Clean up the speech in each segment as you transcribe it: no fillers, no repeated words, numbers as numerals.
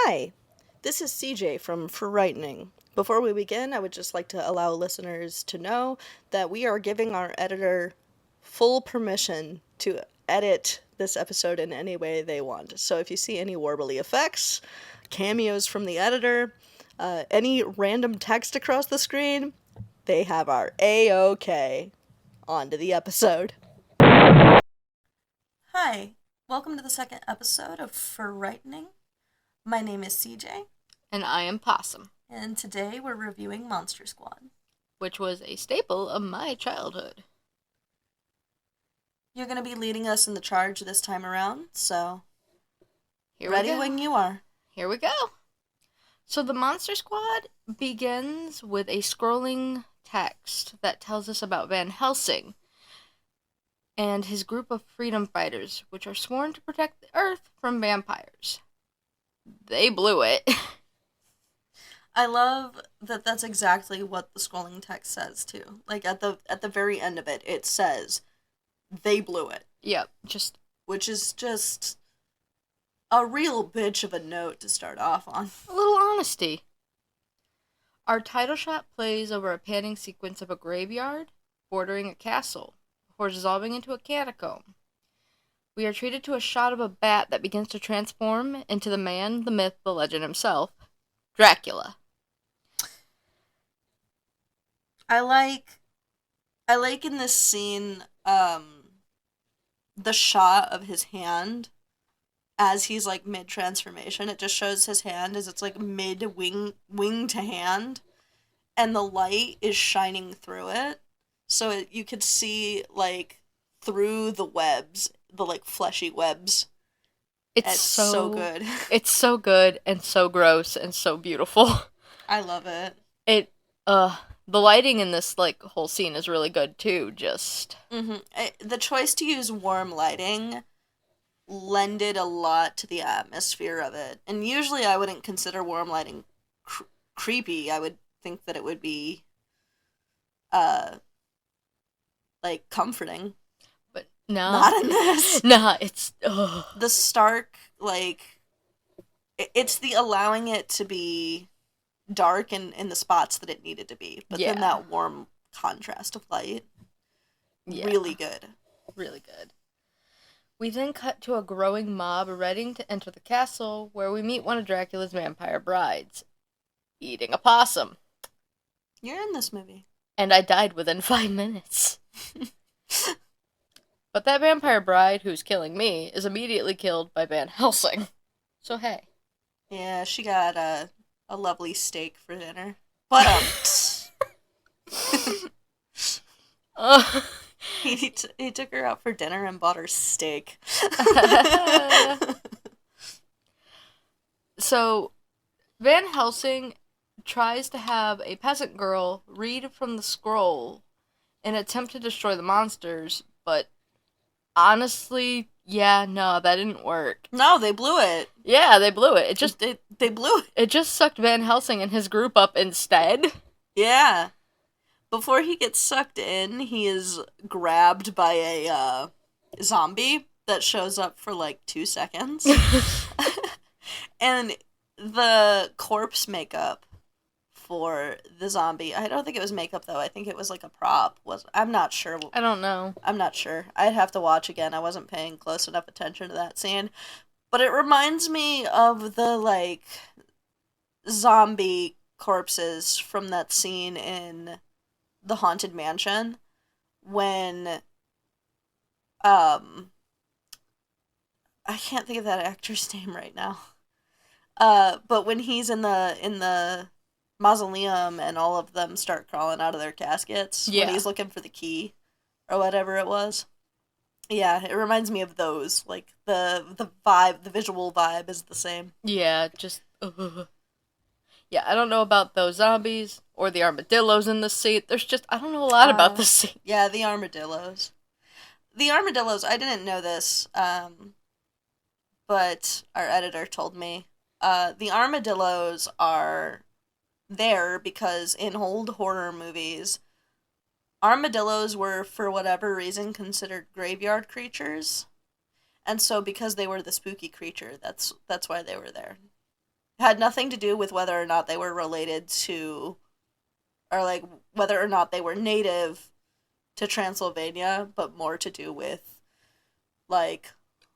Hi, this is CJ from Furightening. Before we begin, I would just like to allow listeners to know that we are giving our editor full permission to edit this episode in any way they want. So if you see any warbly effects, cameos from the editor, any random text across the screen, they have our A-OK. On to the episode. Hi, welcome to the second episode of Furightening. My name is CJ. And I am Possum. And today we're reviewing Monster Squad, which was a staple of my childhood. You're going to be leading us in the charge this time around, so ready when you are. Here we go. So the Monster Squad begins with a scrolling text that tells us about Van Helsing and his group of freedom fighters, which are sworn to protect the Earth from vampires. They blew it. I love that that's exactly what the scrolling text says, too. Like, at the very end of it, it says, they blew it. Yep, which is just a real bitch of a note to start off on. A little honesty. Our title shot plays over a panning sequence of a graveyard bordering a castle before dissolving into a catacomb. We are treated to a shot of a bat that begins to transform into the man, the myth, the legend himself, Dracula. I like in this scene, the shot of his hand as he's, like, mid-transformation. It just shows his hand as it's, like, mid-wing to hand, and the light is shining through it, so you could see, like, through the webs, the, like, fleshy webs. It's so good. It's so good and so gross and so beautiful. I love it. The lighting in this, like, whole scene is really good, too, just... Mm-hmm. The choice to use warm lighting lended a lot to the atmosphere of it. And usually I wouldn't consider warm lighting creepy. I would think that it would be, like, comforting. But no. Not in this. Nah, it's... The stark, like... It's the allowing it to be dark in the spots that it needed to be. But then that warm contrast of light. Yeah. Really good. Really good. We then cut to a growing mob ready to enter the castle, where we meet one of Dracula's vampire brides, eating a possum. You're in this movie. And I died within 5 minutes. But that vampire bride, who's killing me, is immediately killed by Van Helsing. So hey. Yeah, she got a lovely steak for dinner. But, He took her out for dinner and bought her steak. So, Van Helsing tries to have a peasant girl read from the scroll in an attempt to destroy the monsters, but honestly, no, that didn't work. No, they blew it. Yeah, they blew it. They blew it. It just sucked Van Helsing and his group up instead. Yeah. Before he gets sucked in, he is grabbed by a zombie that shows up for, like, 2 seconds. And the corpse makeup for the zombie, I don't think it was makeup, though. I think it was, like, a prop. I'm not sure. I don't know. I'm not sure. I'd have to watch again. I wasn't paying close enough attention to that scene. But it reminds me of the, like, zombie corpses from that scene in The Haunted Mansion when I can't think of that actor's name right now. But when he's in the mausoleum and all of them start crawling out of their caskets when he's looking for the key or whatever it was. Yeah, it reminds me of those. Like, the vibe, the visual vibe is the same. Yeah, just... Yeah, I don't know about those zombies or the armadillos in the seat. I don't know a lot about the scene. Yeah, the armadillos. The armadillos, I didn't know this, but our editor told me. The armadillos are there because in old horror movies, armadillos were, for whatever reason, considered graveyard creatures. And so because they were the spooky creature, that's why they were there. Had nothing to do with whether or not they were related to, or like whether or not they were native to Transylvania, but more to do with like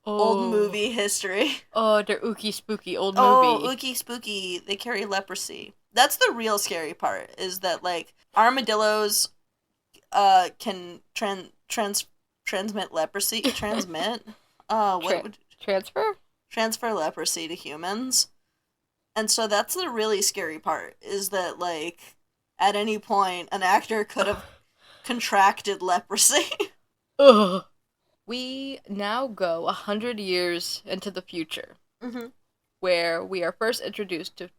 old Oh. movie history. Oh, they're ooky spooky old Oh, movie. ooky spooky, they carry leprosy. That's the real scary part, is that like armadillos can transmit leprosy, transmit what Tra- would transfer? transfer leprosy to humans. And so that's the really scary part, is that like at any point an actor could have contracted leprosy. Ugh. We now go 100 years into the future, Mhm. where we are first introduced to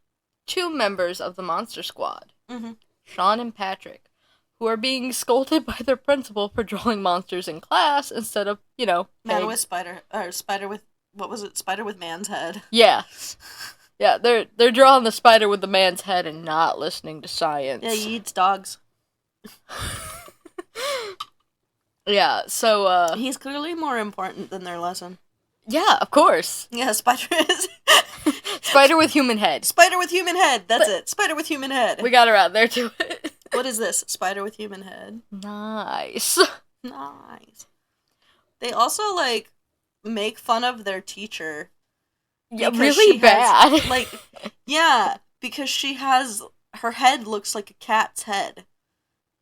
two members of the Monster Squad, Mhm. Sean and Patrick, who are being scolded by their principal for drawing monsters in class instead of, Man paying. with spider, or spider with, what was it? Spider with man's head. Yeah, yeah, they're drawing the spider with the man's head and not listening to Yeah, science. he eats dogs. Yeah, so He's clearly more important than their lesson. yeah, of course. Yeah, spider is Spider with human head. spider with human head. That's it. Spider with human head. We got around there to it. What is this? Spider with human head. Nice. Nice. They also like make fun of their teacher. Yeah, Because really she bad. has, like, yeah, because she has, her head looks like a cat's head.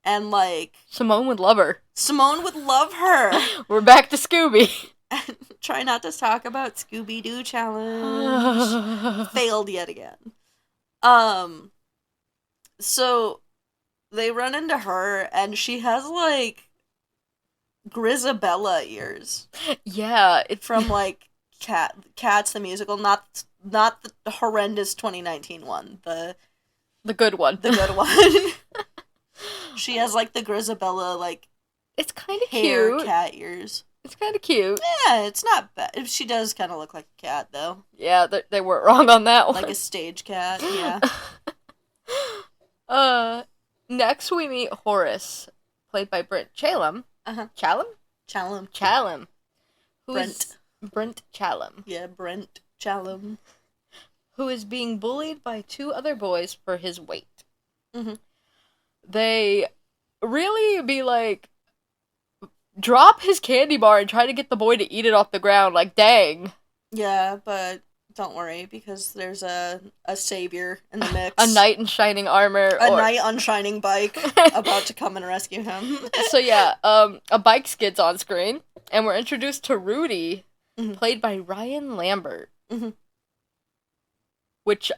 And, like, Simone would love her. Simone would love her. We're back to Scooby. Try not to talk about Scooby-Doo challenge. Failed yet again. So they run into her, and she has, like, Grisabella ears Yeah, it's from, like, Cats the musical, not the horrendous 2019 one, the good one. good one. She has like the Grisabella like It's kind of hair cute. cat ears. It's kind of cute. Yeah, it's not bad. She does kind of look like a cat though, Yeah, they weren't wrong on that one. like a stage cat. Yeah. Next we meet Horace, played by Brent Chalem. Uh-huh. Chalem? Chalum. Chalem. Brent. Brent Chalem. Yeah, Brent Chalum. Who is being bullied by two other boys for his weight. Mm-hmm. They really be like, drop his candy bar and try to get the boy to eat it off the ground. Like, dang. Yeah, but don't worry because there's a savior in the mix. A knight in shining armor. A knight on shining bike about to come and rescue him. So yeah, a bike skids on screen, and we're introduced to Rudy, Mhm. played by Ryan Lambert. Mhm. Which,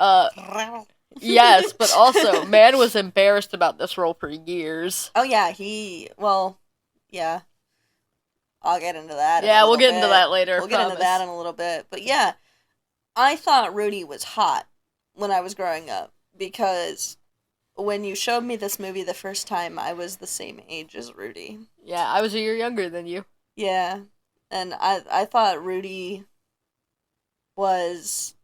yes, but also, man was embarrassed about this role for years. Oh yeah, yeah. I'll get into that. Yeah, we'll get into that later. We'll get into that in a little bit. But yeah, I thought Rudy was hot when I was growing up because when you showed me this movie the first time, I was the same age as Rudy. Yeah, I was a year younger than you. Yeah, and I thought Rudy was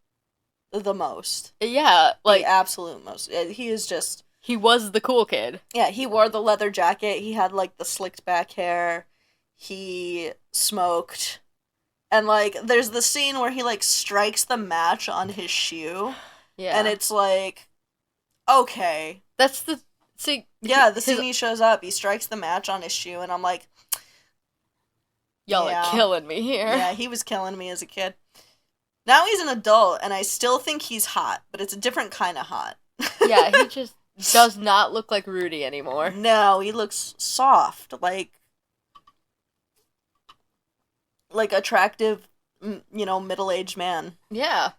the most. Yeah, like, the absolute most. He is just... he was the cool kid. Yeah, he wore the leather jacket. He had, like, the slicked back hair. He smoked. And, like, there's the scene where he, like, strikes the match on his shoe. Yeah. And it's like, okay. That's the... See... Yeah, the scene he shows up, he strikes the match on his shoe, and I'm like... Y'all yeah. are killing me here. Yeah, he was killing me as a kid. Now he's an adult, and I still think he's hot, but it's a different kind of hot. Yeah, he just does not look like Rudy anymore. No, he looks soft, like attractive, middle-aged man. Yeah.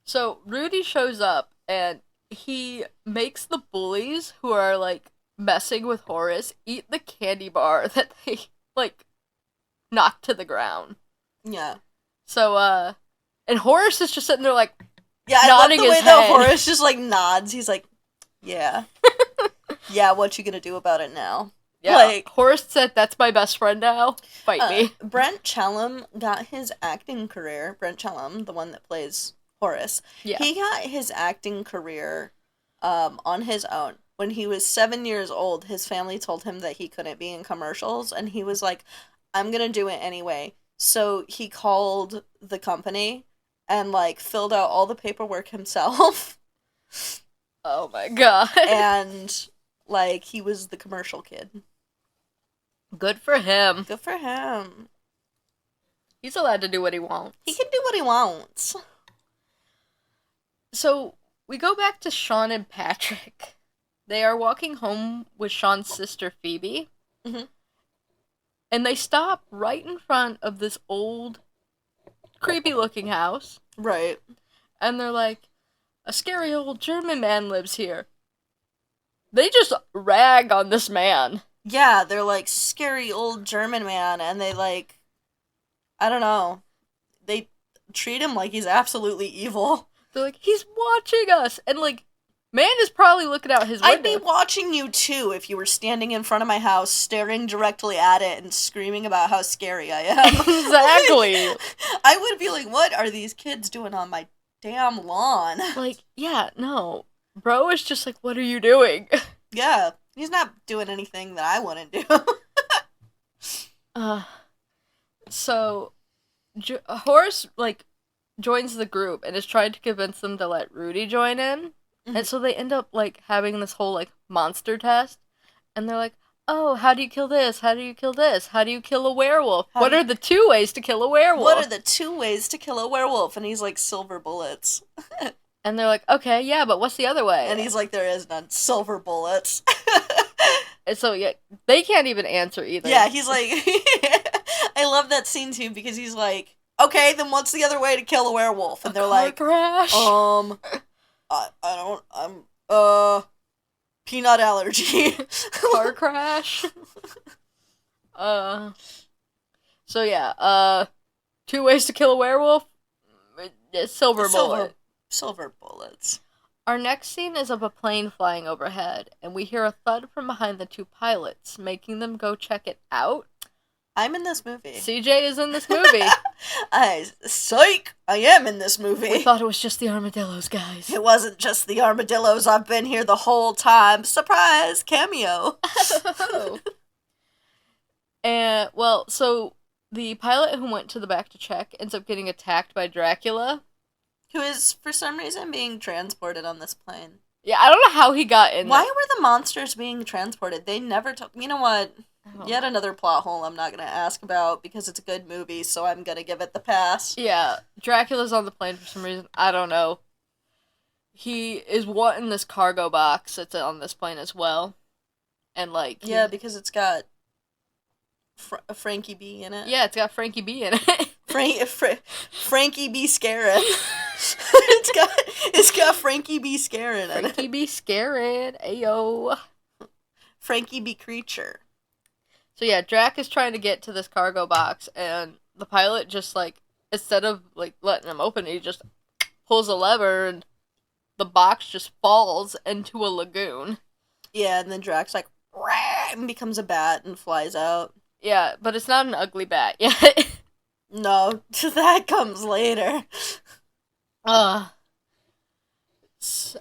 So Rudy shows up and he makes the bullies who are like messing with Horace eat the candy bar that they like knocked to the ground. Yeah. So and Horace is just sitting there like, yeah, I love nodding the way his that head. Horace just like nods. He's like, yeah. Yeah, what you gonna do about it now? yeah. Like, Horace said, "That's my best friend now. Fight me." Brent Chalem got his acting career. Brent Chalem, the one that plays Horace, Yeah. he got his acting career on his own. When he was 7 years old, his family told him that he couldn't be in commercials, and he was like, I'm gonna do it anyway. So he called the company, and, like, filled out all the paperwork himself. Oh my god. And, like, he was the commercial kid. Good for him. Good for him. He's allowed to do what he wants. He can do what he wants. So, we go back to Sean and Patrick. They are walking home with Sean's sister, Phoebe. Mhm. And they stop right in front of this old, creepy-looking house. Right. And they're like, a scary old German man lives here. They just rag on this man. Yeah, they're like, scary old German man, and they, like, I don't know. They treat him like he's absolutely evil. They're like, he's watching us! And, like, man is probably looking out his window. I'd be watching you, too, if you were standing in front of my house, staring directly at it, and screaming about how scary I am. Exactly. I would be like, what are these kids doing on my damn lawn? Like, yeah, no. Bro is just like, what are you doing? Yeah, he's not doing anything that I wouldn't do. So, Horace, like, joins the group and is trying to convince them to let Rudy join in. Mhm. And so they end up, like, having this whole, like, monster test. And they're like, oh, how do you kill this? How do you kill this? How do you kill a werewolf? What are the 2 ways to kill a werewolf? What are the 2 ways to kill a werewolf? And he's like, silver bullets. And they're like, okay, yeah, but what's the other way? And he's like, there is none. Silver bullets. And so, yeah, they can't even answer either. Yeah, he's like, I love that scene too, because he's like, okay, then what's the other way to kill a werewolf? And they're like, crash. Peanut allergy. Car crash. So yeah, 2 ways to kill a werewolf. Silver bullet. Silver bullets. Our next scene is of a plane flying overhead, and we hear a thud from behind the 2 pilots, making them go check it out. I'm in this movie. CJ is in this movie. Psych! I am in this movie. We thought it was just the armadillos, guys. It wasn't just the armadillos. I've been here the whole time. Surprise! Cameo. And, well, so the pilot who went to the back to check ends up getting attacked by Dracula. Who is, for some reason, being transported on this plane. Yeah, I don't know how he got in Why there. were the monsters being transported? They never told... You know what? Yet another plot hole I'm not going to ask about because it's a good movie, so I'm going to give it the pass. Yeah, Dracula's on the plane for some reason. I don't know. He is wanting this cargo box that's on this plane as well. And, like... Yeah, because it's got Frankie B in it. Yeah, it's got Frankie B in it. Frankie B. Scarin. it's got Frankie B. Scarin in it. Frankie B. Scarin. Ayo. Frankie B. Creature. So yeah, Drac is trying to get to this cargo box, and the pilot just, like, instead of, like, letting him open it, he just pulls a lever, and the box just falls into a lagoon. Yeah, and then Drac's like, "Rah!" and becomes a bat and flies out. Yeah, but it's not an ugly bat yet. No, that comes later. So,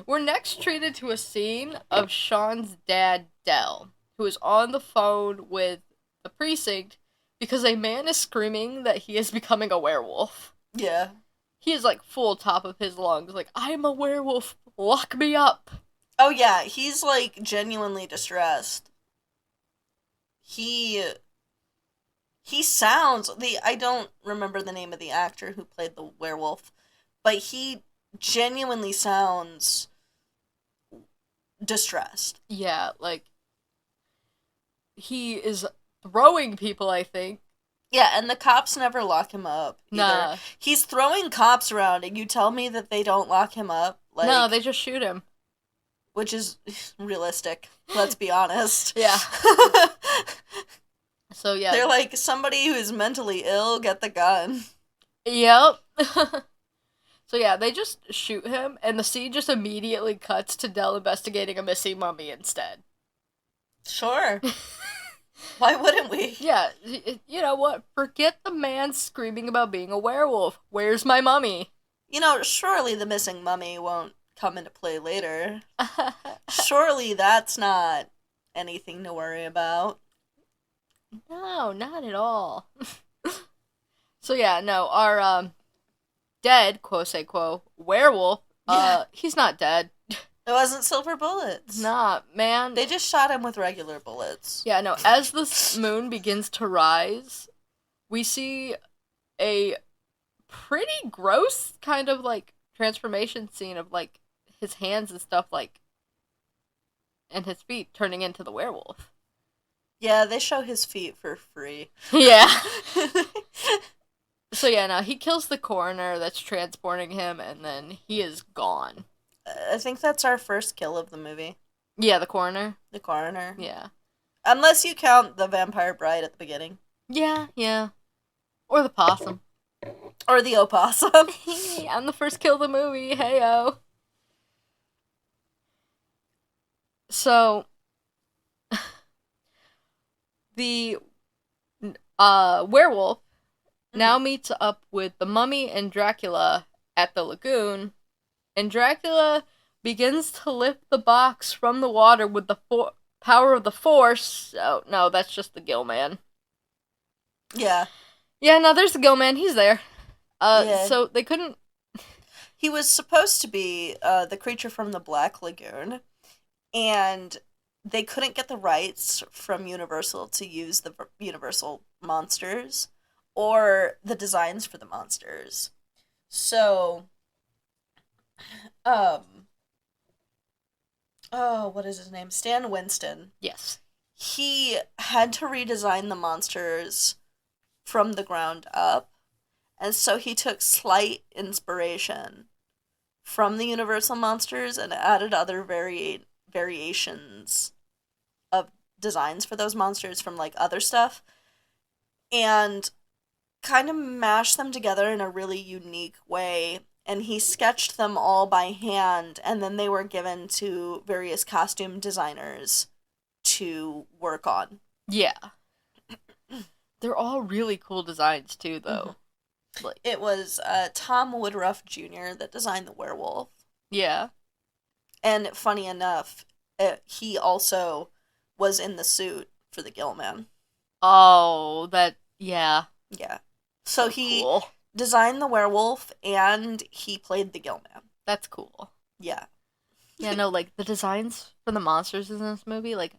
we're next treated to a scene of Sean's dad, Dell, who is on the phone with the precinct because a man is screaming that he is becoming a werewolf. Yeah. He is, like, full top of his lungs, like, I am a werewolf, lock me up. Oh yeah, he's, like, genuinely distressed. He sounds... I don't remember the name of the actor who played the werewolf, but he genuinely sounds distressed. Yeah, like, he is throwing people, I think. Yeah, and the cops never lock him up either. Nah. He's throwing cops around, and you tell me that they don't lock him up? Like, no, they just shoot him. Which is realistic, let's be honest. Yeah. So, yeah. They're like, somebody who is mentally ill, get the gun. Yep. So, yeah, they just shoot him, and the scene just immediately cuts to Dell investigating a missing mummy instead. Sure. Why wouldn't we? Yeah, you know what? Forget the man screaming about being a werewolf. Where's my mummy? You know, surely the missing mummy won't come into play later. Surely that's not anything to worry about. No, not at all. So yeah, no, our dead, quote unquote, werewolf, Yeah. he's not dead. It wasn't silver bullets. Nah, man. They just shot him with regular bullets. Yeah, no, as the moon begins to rise, we see a pretty gross kind of, like, transformation scene of, like, his hands and stuff, like, and his feet turning into the werewolf. Yeah, they show his feet for free. Yeah. So yeah, now he kills the coroner that's transporting him, and then he is gone. I think that's our first kill of the movie. Yeah, the coroner. The coroner. Yeah. Unless you count the vampire bride at the beginning. Yeah, yeah. Or the possum. Or the opossum. I'm the first kill of the movie. Hey-o. So, the werewolf now meets up with the mummy and Dracula at the lagoon, and Dracula begins to lift the box from the water with the power of the Force. Oh, no, that's just the Gill Man. Yeah. Yeah, no, there's the Gill Man. He's there. Yeah. So they couldn't... He was supposed to be the creature from the Black Lagoon, and they couldn't get the rights from Universal to use the Universal monsters or the designs for the monsters. So, oh, what is his name? Stan Winston. Yes. He had to redesign the monsters from the ground up, and so he took slight inspiration from the Universal monsters and added other variations of designs for those monsters from, like, other stuff, and kind of mashed them together in a really unique way. And he sketched them all by hand, and then they were given to various costume designers to work on. Yeah. They're all really cool designs, too, though. Mm-hmm. Like, it was Tom Woodruff Jr. that designed the werewolf. Yeah. And funny enough, he also was in the suit for the Gill Man. Oh, yeah. Yeah. So he cool. designed the werewolf, and he played the Gill Man. That's cool. Yeah. Yeah, no, like, the designs for the monsters in this movie, like...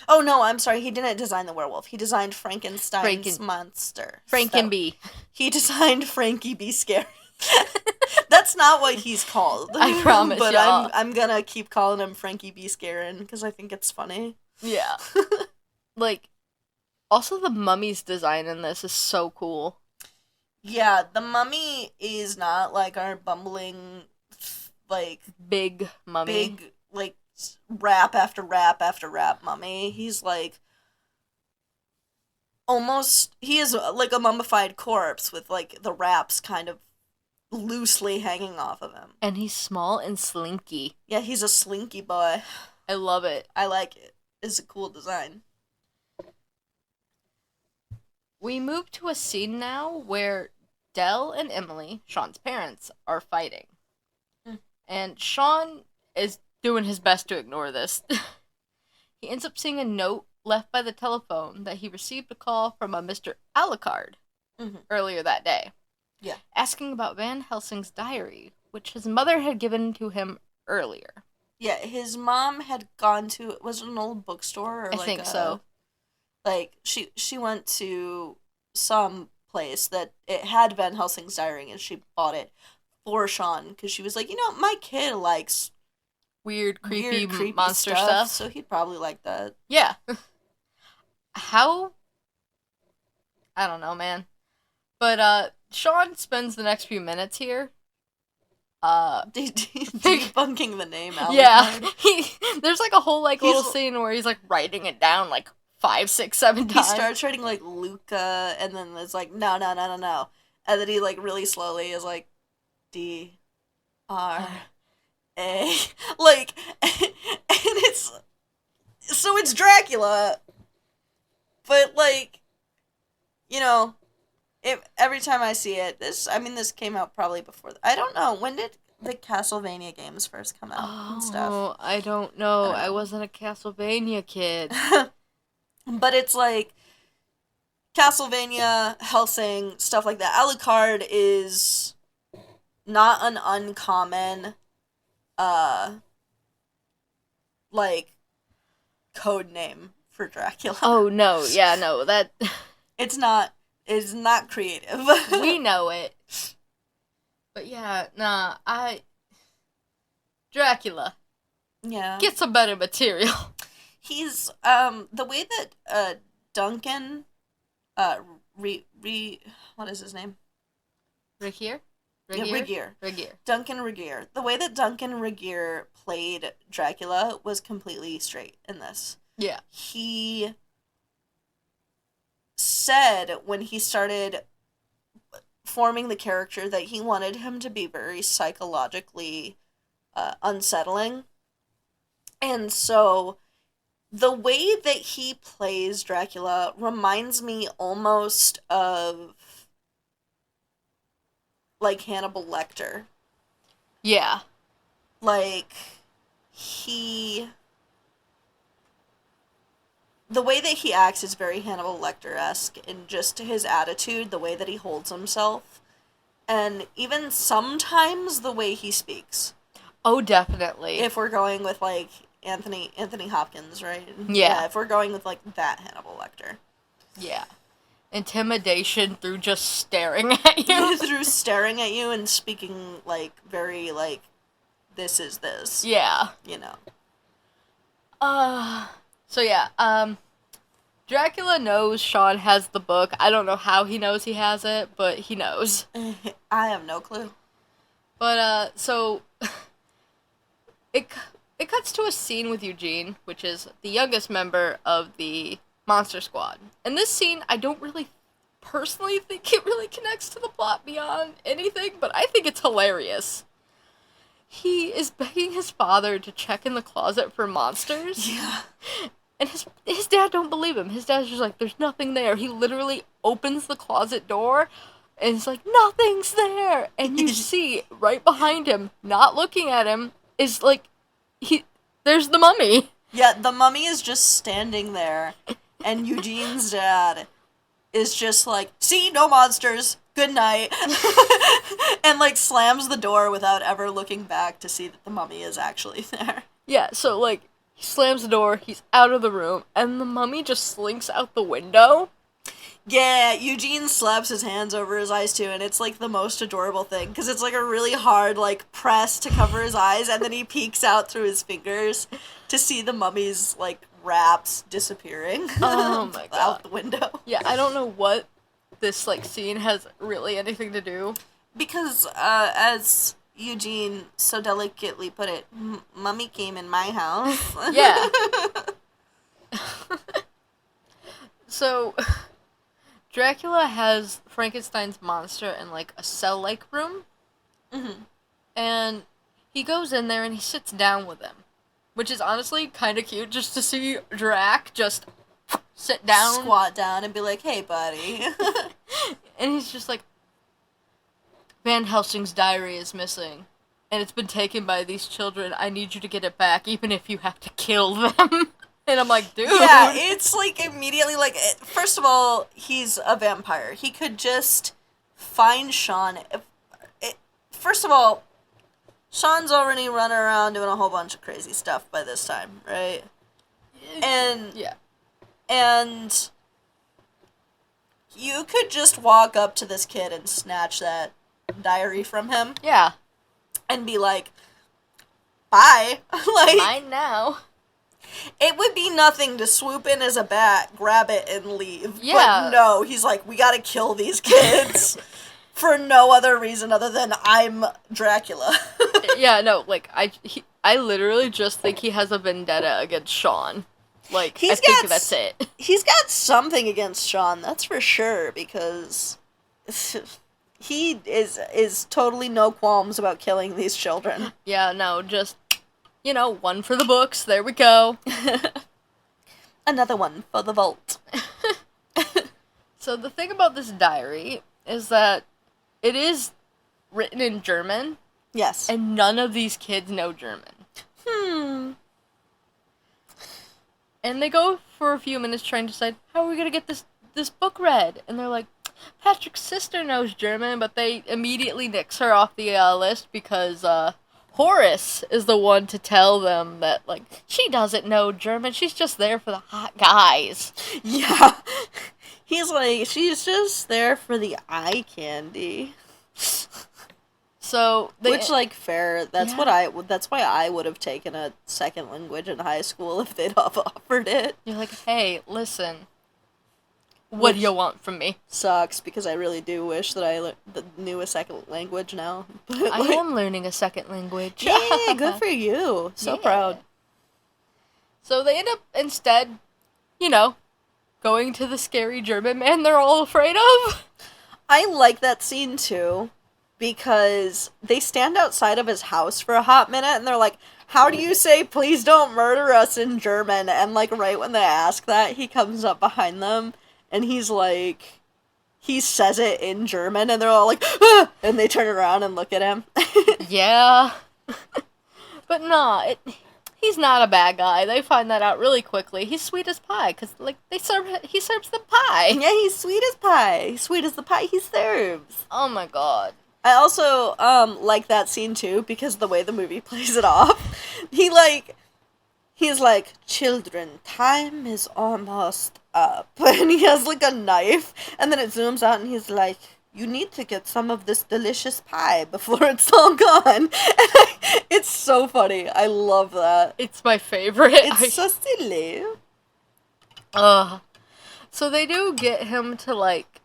Oh, no, I'm sorry, he didn't design the werewolf. He designed Frankenstein's monster. Frankenbee. So he designed Frankie B. Scary. That's not what he's called. I promise, but y'all. I'm gonna keep calling him Frankie B. Scarin' because I think it's funny. Yeah. Like, also the mummy's design in this is so cool. Yeah, the mummy is not like our bumbling, like... Big mummy. Big, like, rap after rap after rap mummy. He's like... Almost... He is like a mummified corpse with, like, the wraps kind of loosely hanging off of him. And he's small and slinky. Yeah, he's a slinky boy. I love it. I like it. It's a cool design. We move to a scene now where Dell and Emily, Sean's parents, are fighting. And Sean is doing his best to ignore this. He ends up seeing a note left by the telephone that he received a call from a Mr. Alucard earlier that day. Yeah. Asking about Van Helsing's diary, which his mother had given to him earlier. Yeah, his mom had gone to... Was it an old bookstore? Or I think so. Like, she went to some place that it had Van Helsing's diary, and she bought it for Sean, because she was like, my kid likes weird, creepy monster stuff, so he'd probably like that. Yeah. How? I don't know, man. But, Sean spends the next few minutes here, debunking the name out. Yeah. There's, like, a whole, like, little scene where he's, like, writing it down, like, 5, 6, 7 times. He starts writing, like, Luca, and then it's like, no. And then he, like, really slowly is like, D-R-A. Like, and it's... So it's Dracula, but, like, every time I see it, this came out probably before... I don't know, when did the Castlevania games first come out and stuff? Oh, I don't know. I wasn't a Castlevania kid. But it's like Castlevania, Helsing, stuff like that. Alucard is not an uncommon, uh, like, code name for Dracula. Oh, no, yeah, no, that... It's not creative. We know it. But yeah, nah, Dracula. Yeah. Get some better material. He's, the way that, Duncan, what is his name? Regier? Yeah, Regier. Regier. Duncan Regier. The way that Duncan Regier played Dracula was completely straight in this. Yeah. He said when he started forming the character that he wanted him to be very psychologically unsettling. And so the way that he plays Dracula reminds me almost of, like, Hannibal Lecter. Yeah. Like, the way that he acts is very Hannibal Lecter-esque in just his attitude, the way that he holds himself, and even sometimes the way he speaks. Oh, definitely. If we're going with, like, Anthony Hopkins, right? Yeah. If we're going with, like, that Hannibal Lecter. Yeah. Intimidation through just staring at you. Through staring at you and speaking, like, very, like, this is this. Yeah. You know. So yeah, Dracula knows Sean has the book. I don't know how he knows he has it, but he knows. I have no clue. But, so, it cuts to a scene with Eugene, which is the youngest member of the Monster Squad. And this scene, I don't really personally think it really connects to the plot beyond anything, but I think it's hilarious. He is begging his father to check in the closet for monsters. Yeah. And his dad don't believe him. His dad's just like, there's nothing there. He literally opens the closet door, and it's like, nothing's there! And you see, right behind him, not looking at him, is like, there's the mummy. Yeah, the mummy is just standing there, and Eugene's dad is just like, see, no monsters, good night, and, like, slams the door without ever looking back to see that the mummy is actually there. Yeah, so, like, he slams the door, he's out of the room, and the mummy just slinks out the window. Yeah, Eugene slaps his hands over his eyes, too, and it's, like, the most adorable thing, because it's, like, a really hard, like, press to cover his eyes, and then he peeks out through his fingers to see the mummy's, like, wraps disappearing. Oh my god. Out the window. Yeah, I don't know what this, like, scene has really anything to do. Because, as Eugene so delicately put it, Mummy came in my house. Yeah. So, Dracula has Frankenstein's monster in, like, a cell-like room. Mm-hmm. And he goes in there and he sits down with him. Which is honestly kind of cute, just to see Drac just sit down. Squat down and be like, hey, buddy. And he's just like, Van Helsing's diary is missing. And it's been taken by these children. I need you to get it back, even if you have to kill them. And I'm like, dude. Yeah, it's like immediately, like, first of all, he's a vampire. He could just find Sean. First of all, Sean's already running around doing a whole bunch of crazy stuff by this time, right? And yeah. And you could just walk up to this kid and snatch that diary from him. Yeah. And be like, bye. Like, mine now. It would be nothing to swoop in as a bat, grab it, and leave. Yeah. But no, he's like, we gotta kill these kids. For no other reason other than I'm Dracula. Yeah, no, like, I literally just think he has a vendetta against Sean. Like, I think that's it. He's got something against Sean, that's for sure, because he is totally no qualms about killing these children. Yeah, no, just, one for the books, there we go. Another one for the vault. So the thing about this diary is that it is written in German. Yes. And none of these kids know German. And they go for a few minutes trying to decide, how are we going to get this book read? And they're like, Patrick's sister knows German, but they immediately nix her off the list because Horace is the one to tell them that, like, she doesn't know German. She's just there for the hot guys. Yeah. He's like, she's just there for the eye candy. So Which, like, fair. That's Yeah. that's why I would have taken a second language in high school if they'd have offered it. You're like, hey, listen, what do you Which want from me? sucks because I really do wish that I knew a second language now. But, I like, am learning a second language. yay, good for you. So Yeah. proud. So they end up instead, you know, going to the scary German man they're all afraid of. I like that scene too because they stand outside of his house for a hot minute and they're like, "How do you say please don't murder us in German?" And like right when they ask that, he comes up behind them and he's like he says it in German and they're all like, "Ah!" And they turn around and look at him. Yeah. But nah, he's not a bad guy. They find that out really quickly. He's sweet as pie because like he serves them pie. Yeah, he's sweet as pie. Sweet as the pie he serves. Oh my god. I also like that scene too because the way the movie plays it off. He's like, "Children, time is almost up." And he has like a knife and then it zooms out and he's like, "You need to get some of this delicious pie before it's all gone." It's so funny. I love that. It's my favorite. It's so silly. Ugh. So they do get him to like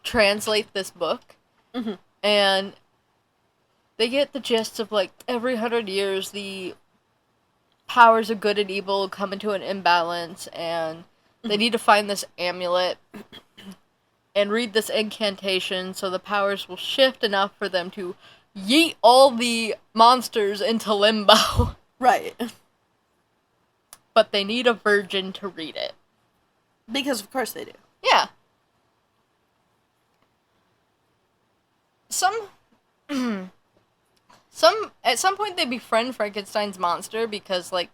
translate this book, Mhm. and they get the gist of like every 100 years the powers of good and evil come into an imbalance, and they need to find this amulet and read this incantation so the powers will shift enough for them to yeet all the monsters into limbo. Right. But they need a virgin to read it. Because of course they do. Yeah. Some at some point they befriend Frankenstein's monster because like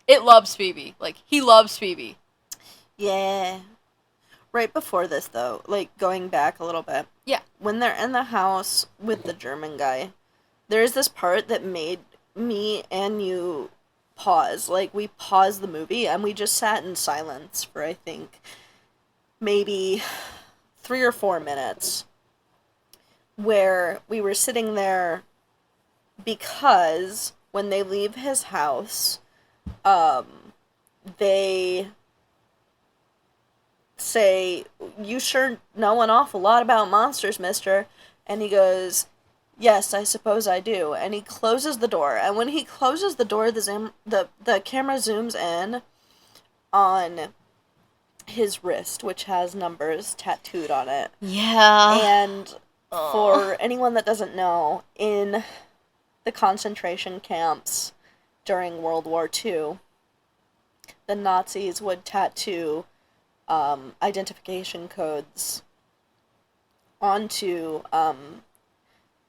it loves Phoebe. Like he loves Phoebe. Yeah. Right before this, though, like going back a little bit, Yeah. when they're in the house with the German guy, there's this part that made me and you pause. Like, we paused the movie and we just sat in silence for, I think, maybe 3 or 4 minutes, where we were sitting there because when they leave his house, they say, "You sure know an awful lot about monsters, mister." And he goes, "Yes, I suppose I do." And he closes the door. And when he closes the door, the camera zooms in on his wrist, which has numbers tattooed on it. Yeah. And Aw. for anyone that doesn't know, in the concentration camps during World War II, the Nazis would tattoo identification codes onto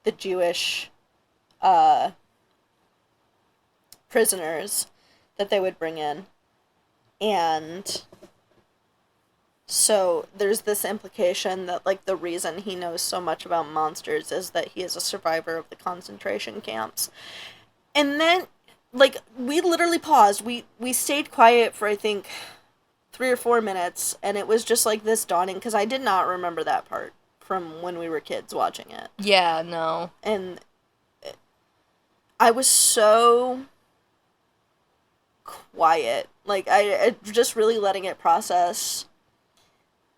the Jewish prisoners that they would bring in. And so there's this implication that, like, the reason he knows so much about monsters is that he is a survivor of the concentration camps. And then, like, we literally paused. We stayed quiet for, I think, 3 or 4 minutes, and it was just like this dawning because I did not remember that part from when we were kids watching it. Yeah, no. And I was so quiet. Like, I just really letting it process.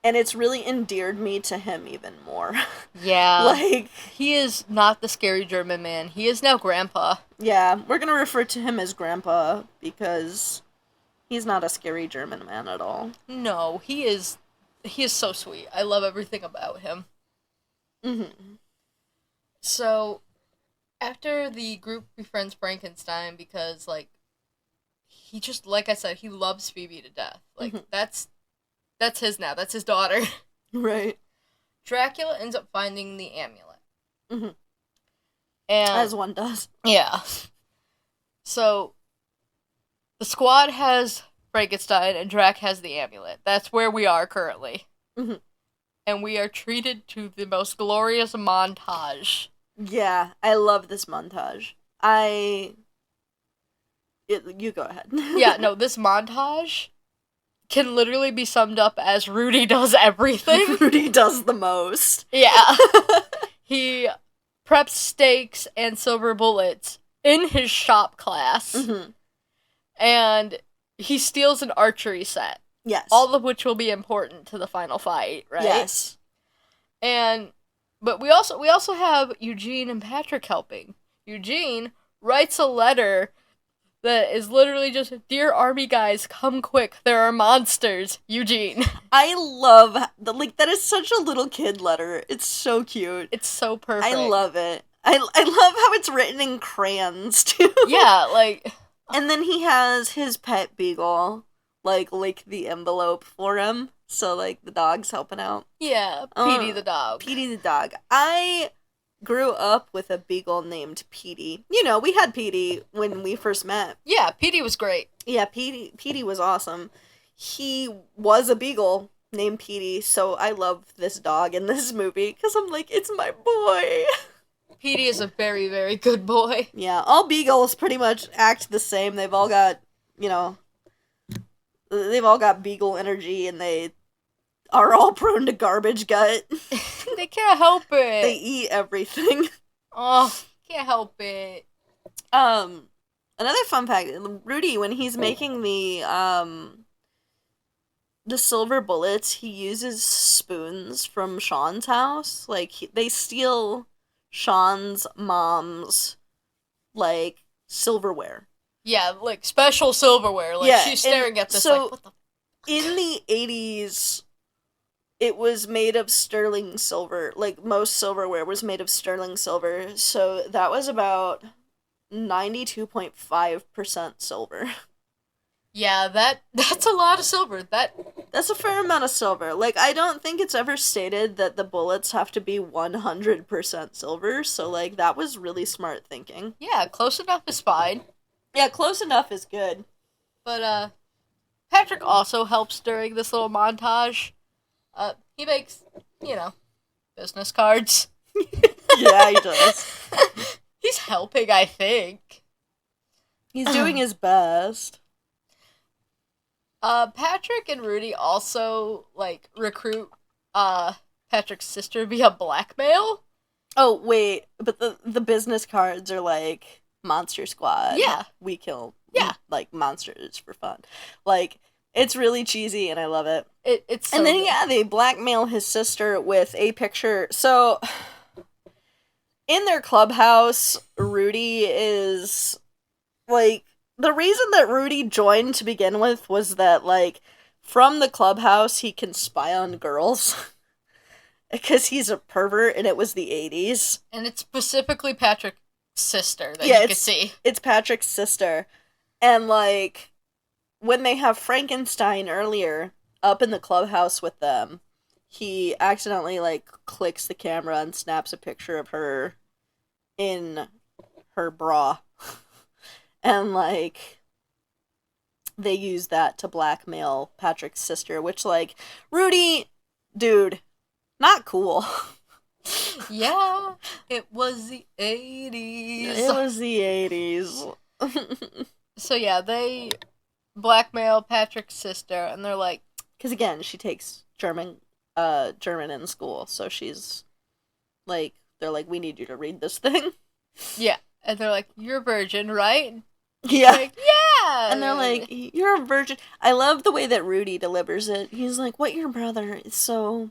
And it's really endeared me to him even more. Yeah. Like, he is not the scary German man. He is now Grandpa. yeah, we're gonna refer to him as Grandpa because he's not a scary German man at all. No, he is so sweet. I love everything about him. Mm-hmm. So, after the group befriends Frankenstein because, like, he just, like I said, he loves Phoebe to death. Like, Mhm. that's his now. That's his daughter. Right. Dracula ends up finding the amulet. Mm-hmm. And As one does. yeah. So, the squad has Frankenstein and Drac has the amulet. That's where we are currently. Mhm. and we are treated to the most glorious montage. Yeah, I love this montage. You go ahead. Yeah, no, this montage can literally be summed up as Rudy does everything. Rudy does the most. Yeah. He preps steaks and silver bullets in his shop class. Mm-hmm. And he steals an archery set. Yes. All of which will be important to the final fight, right? Yes. But we also have Eugene and Patrick helping. Eugene writes a letter that is literally just, "Dear Army guys, come quick, there are monsters, Eugene." I love, that is such a little kid letter. It's so cute. It's so perfect. I love it. I love how it's written in crayons, too. Yeah, like... And then he has his pet beagle, lick the envelope for him. So, the dog's helping out. Yeah, Petey the dog. Petey the dog. I grew up with a beagle named Petey. We had Petey when we first met. Yeah, Petey was great. Yeah, Petey was awesome. He was a beagle named Petey, so I love this dog in this movie, because I'm like, it's my boy. Petey is a very, very good boy. Yeah, all beagles pretty much act the same. They've all got, they've all got beagle energy, and they are all prone to garbage gut. They can't help it. They eat everything. Oh, can't help it. Another fun fact, Rudy, when he's making the silver bullets, he uses spoons from Sean's house. They steal Sean's mom's, silverware. Yeah, special silverware. She's staring at this, so, what the... In the 80s, it was made of sterling silver. Most silverware was made of sterling silver. So that was about 92.5% silver. Yeah, that's a lot of silver. That's a fair amount of silver. I don't think it's ever stated that the bullets have to be 100% silver. So, that was really smart thinking. Yeah, close enough is fine. Yeah, close enough is good. But, Patrick also helps during this little montage. He makes, business cards. Yeah, he does. He's helping, I think. He's doing his best. Patrick and Rudy also, recruit, Patrick's sister via blackmail. Oh, wait, but the business cards are, Monster Squad. Yeah. We kill, monsters for fun. It's really cheesy, and I love it. It's so and then, good. yeah, they blackmail his sister with a picture. So, in their clubhouse, Rudy is, the reason that Rudy joined to begin with was that, from the clubhouse, he can spy on girls. Because he's a pervert, and it was the 80s. And it's specifically Patrick's sister that you can see. It's Patrick's sister. And, when they have Frankenstein earlier up in the clubhouse with them, he accidentally, clicks the camera and snaps a picture of her in her bra. And, they use that to blackmail Patrick's sister, which, Rudy, dude, not cool. Yeah, it was the 80s. It was the 80s. So, yeah, they blackmail Patrick's sister, and they're like... Because, again, she takes German in school, so she's, they're like, we need you to read this thing. Yeah, and they're like, you're a virgin, right? Yeah. Yeah! And they're like, you're a virgin. I love the way that Rudy delivers it. He's like, what your brother is so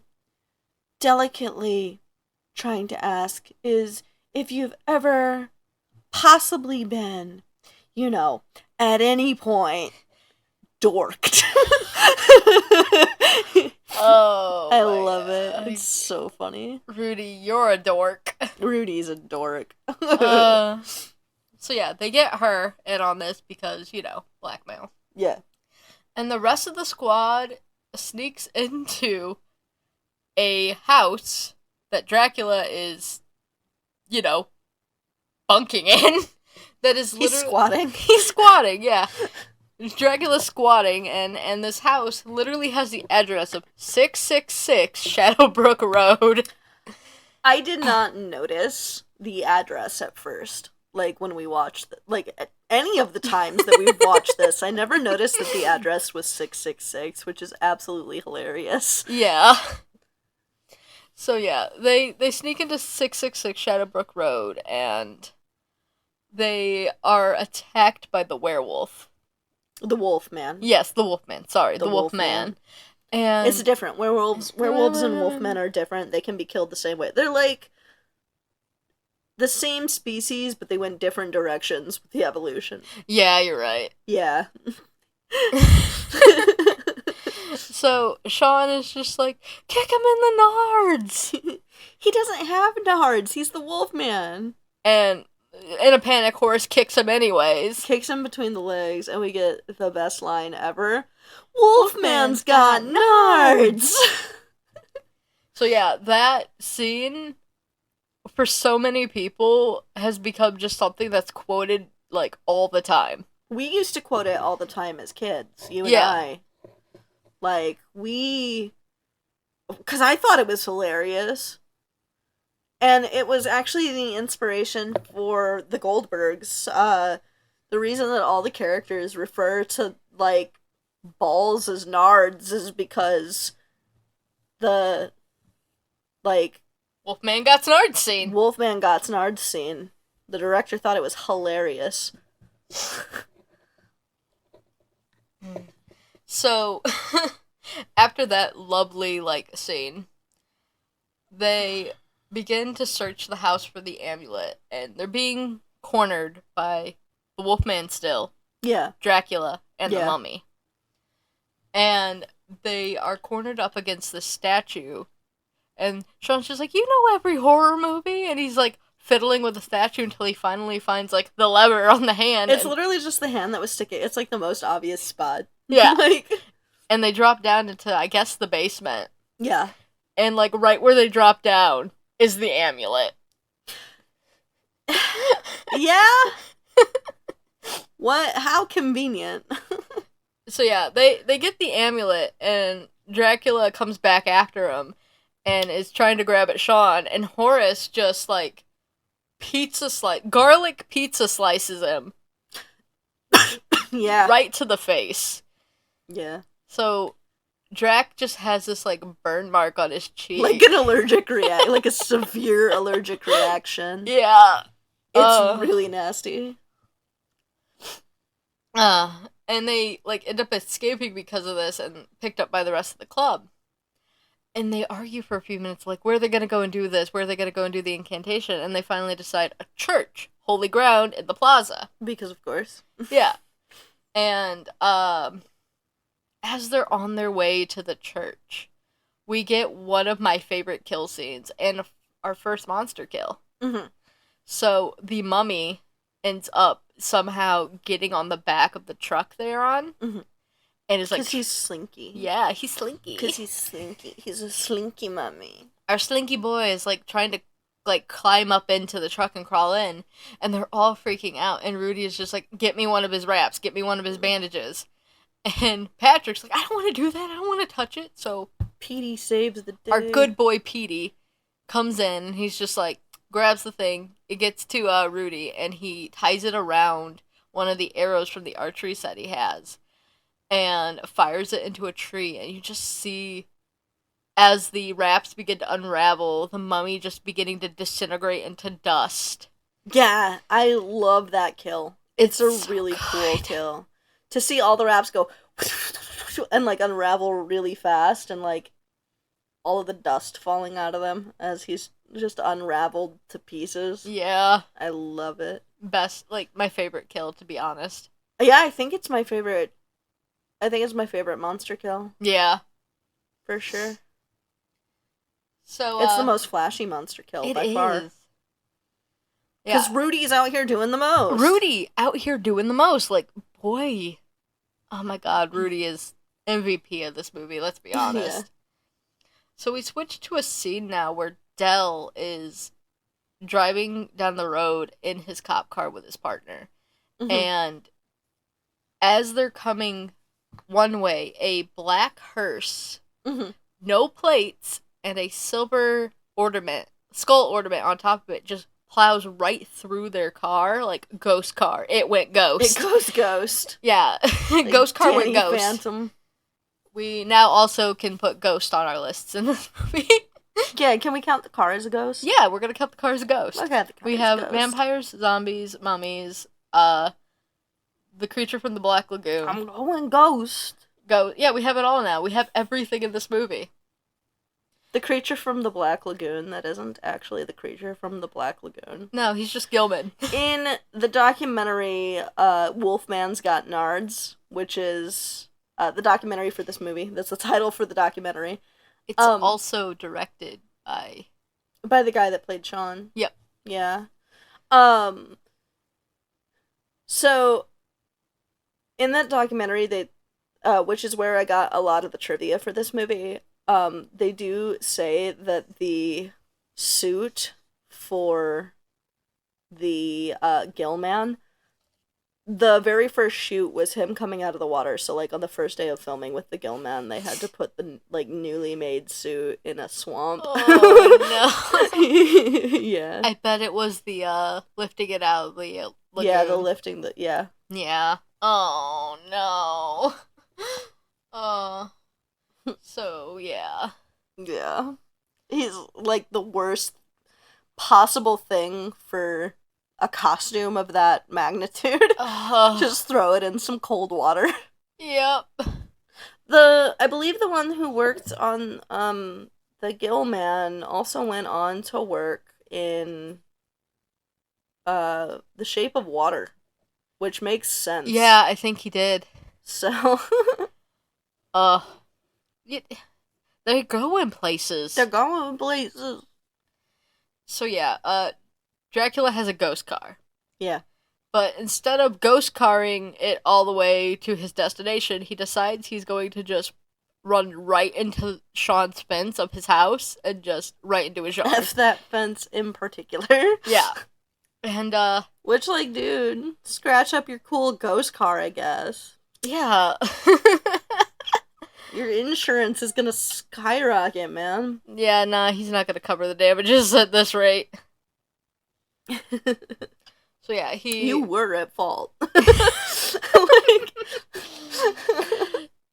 delicately trying to ask is if you've ever possibly been, at any point, dorked. Oh, I love it. It's so funny. Rudy, you're a dork. Rudy's a dork. So yeah, they get her in on this because, blackmail. Yeah. And the rest of the squad sneaks into a house that Dracula is, bunking in. That is literally... He's squatting. He's squatting, yeah. Dracula's squatting, and this house literally has the address of 666 Shadowbrook Road. I did not notice the address at first. Like, when we watched, at any of the times that we've watched this, I never noticed that the address was 666, which is absolutely hilarious. Yeah. So yeah, they sneak into 666 Shadowbrook Road, and they are attacked by the werewolf. The Wolfman. Yes, the Wolfman. Sorry, the Wolfman. And it's different. Werewolves and wolfmen are different. They can be killed the same way. They're like the same species, but they went different directions with the evolution. Yeah, you're right. Yeah. So Sean is just like, kick him in the nards. He doesn't have nards. He's the Wolfman. And in a panic, Horace kicks him anyways. Kicks him between the legs, and we get the best line ever. Wolfman's got nards! So yeah, that scene, for so many people, has become just something that's quoted, like, all the time. We used to quote it all the time as kids, you and I. Like, because I thought it was hilarious. And it was actually the inspiration for the Goldbergs. The reason that all the characters refer to, like, balls as nards is because the, like... Wolfman got nards scene. Wolfman got nards scene. The director thought it was hilarious. So, after that lovely, like, scene, they begin to search the house for the amulet, and they're being cornered by the Wolfman still. Yeah. Dracula and the mummy. And they are cornered up against this statue, and Sean's just like, you know every horror movie? And he's, like, fiddling with the statue until he finally finds, like, the lever on the hand. It's literally just the hand that was sticking. It's, like, the most obvious spot. Yeah. Like... And they drop down into, I guess, the basement. Yeah. And, like, right where they drop down is the amulet. Yeah? What? How convenient. So, yeah, they get the amulet, and Dracula comes back after him and is trying to grab at Sean, and Horace just, like, garlic pizza slices him. Yeah. Right to the face. Yeah. So, Drac just has this, like, burn mark on his cheek. Like an allergic reaction. Like a severe allergic reaction. Yeah. It's really nasty. And they, like, end up escaping because of this and picked up by the rest of the club. And they argue for a few minutes, like, where are they going to go and do this? Where are they going to go and do the incantation? And they finally decide a church, holy ground, in the plaza. Because, of course. Yeah. And, as they're on their way to the church, we get one of my favorite kill scenes and our first monster kill. Mm-hmm. So the mummy ends up somehow getting on the back of the truck they're on. Mm-hmm. And is like... Because he's slinky. Yeah, he's slinky. Because he's slinky. He's a slinky mummy. Our slinky boy is, like, trying to, like, climb up into the truck and crawl in. And they're all freaking out. And Rudy is just like, get me one of his wraps. Get me one of his bandages. And Patrick's like, I don't want to do that. I don't want to touch it. So Petey saves the day. Our good boy Petey comes in. And he's just like, grabs the thing. It gets to Rudy. And he ties it around one of the arrows from the archery set he has. And fires it into a tree. And you just see, as the wraps begin to unravel, the mummy just beginning to disintegrate into dust. Yeah, I love that kill. It's a so really good. Cool kill. To see all the wraps go and, like, unravel really fast and, like, all of the dust falling out of them as he's just unraveled to pieces. Yeah. I love it. Best, like, my favorite kill, to be honest. Yeah, I think it's my favorite monster kill. Yeah. For sure. So, it's the most flashy monster kill by far. Because Rudy's out here doing the most. Rudy out here doing the most. Like, boy. Oh my god, Rudy is MVP of this movie, let's be honest. Yeah. So we switch to a scene now where Del is driving down the road in his cop car with his partner. Mm-hmm. And as they're coming one way, a black hearse, Mm-hmm. no plates, and a silver skull ornament on top of it just plows right through their car, like ghost car. It went ghost. It goes ghost. Yeah, Like ghost car Danny went ghost. Phantom. We now also can put ghost on our lists in this movie. Yeah, can we count the car as a ghost? Yeah, we're gonna count the car as a ghost. Okay, the car We as have ghost. vampires, zombies, mummies, the creature from the Black Lagoon. I'm going ghost. Yeah, we have it all now. We have everything in this movie. The creature from the Black Lagoon that isn't actually the creature from the Black Lagoon. No, he's just Gilman. In the documentary, Wolfman's Got Nards, which is the documentary for this movie. That's the title for the documentary. It's also directed by the guy that played Sean. Yep. Yeah. So in that documentary, they, which is where I got a lot of the trivia for this movie, they do say that the suit for the Gilman, the very first shoot was him coming out of the water. So, like, on the first day of filming with the Gilman, they had to put the, like, newly made suit in a swamp. Oh, no. Yeah. I bet it was the, lifting it out of the lagoon. Yeah, the lifting, yeah. Yeah. Oh, no. So, yeah. Yeah. He's, like, the worst possible thing for a costume of that magnitude. Just throw it in some cold water. Yep. I believe the one who worked on the Gilman also went on to work in The Shape of Water, which makes sense. Yeah, I think he did. So they go in places. they're going places. So yeah, Dracula has a ghost car. Yeah. But instead of ghost carring it all the way to his destination, he decides he's going to just run right into Sean's fence of his house and just right into his yard. F that fence in particular. Yeah. And, which, like, dude, scratch up your cool ghost car, I guess. Yeah. Your insurance is gonna skyrocket, man. Yeah, nah, he's not gonna cover the damages at this rate. So yeah, You were at fault.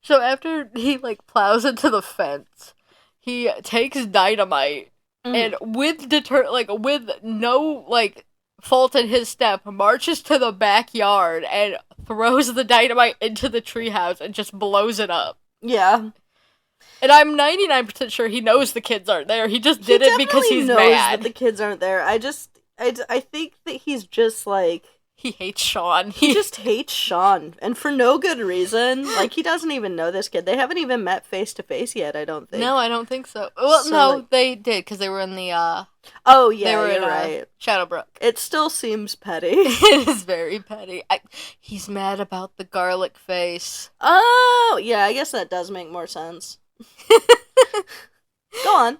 So after he, like, plows into the fence, he takes dynamite and with no, like, fault in his step, marches to the backyard and throws the dynamite into the treehouse and just blows it up. Yeah. And I'm 99% sure he knows the kids aren't there. He just did it because he's knows mad. that the kids aren't there. I think that he's just, like... He hates Sean. He just hates Sean. And for no good reason. Like, he doesn't even know this kid. They haven't even met face to face yet, I don't think. No, I don't think so. Well, So, no, like... they did, because they were in the, Oh, yeah, they were you're in, right. Shadowbrook. It still seems petty. It is very petty. He's mad about the garlic face. Oh, yeah, I guess that does make more sense. Go on.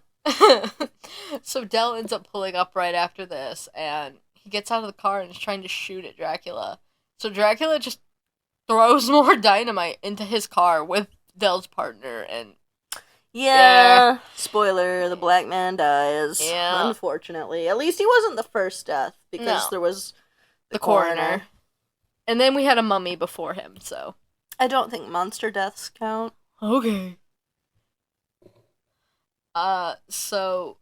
So Del ends up pulling up right after this, and he gets out of the car and is trying to shoot at Dracula. So Dracula just throws more dynamite into his car with Del's partner, and yeah. Spoiler, the black man dies. Yeah. Unfortunately. At least he wasn't the first death, because there was the coroner. And then we had a mummy before him, so. I don't think monster deaths count. Okay. So,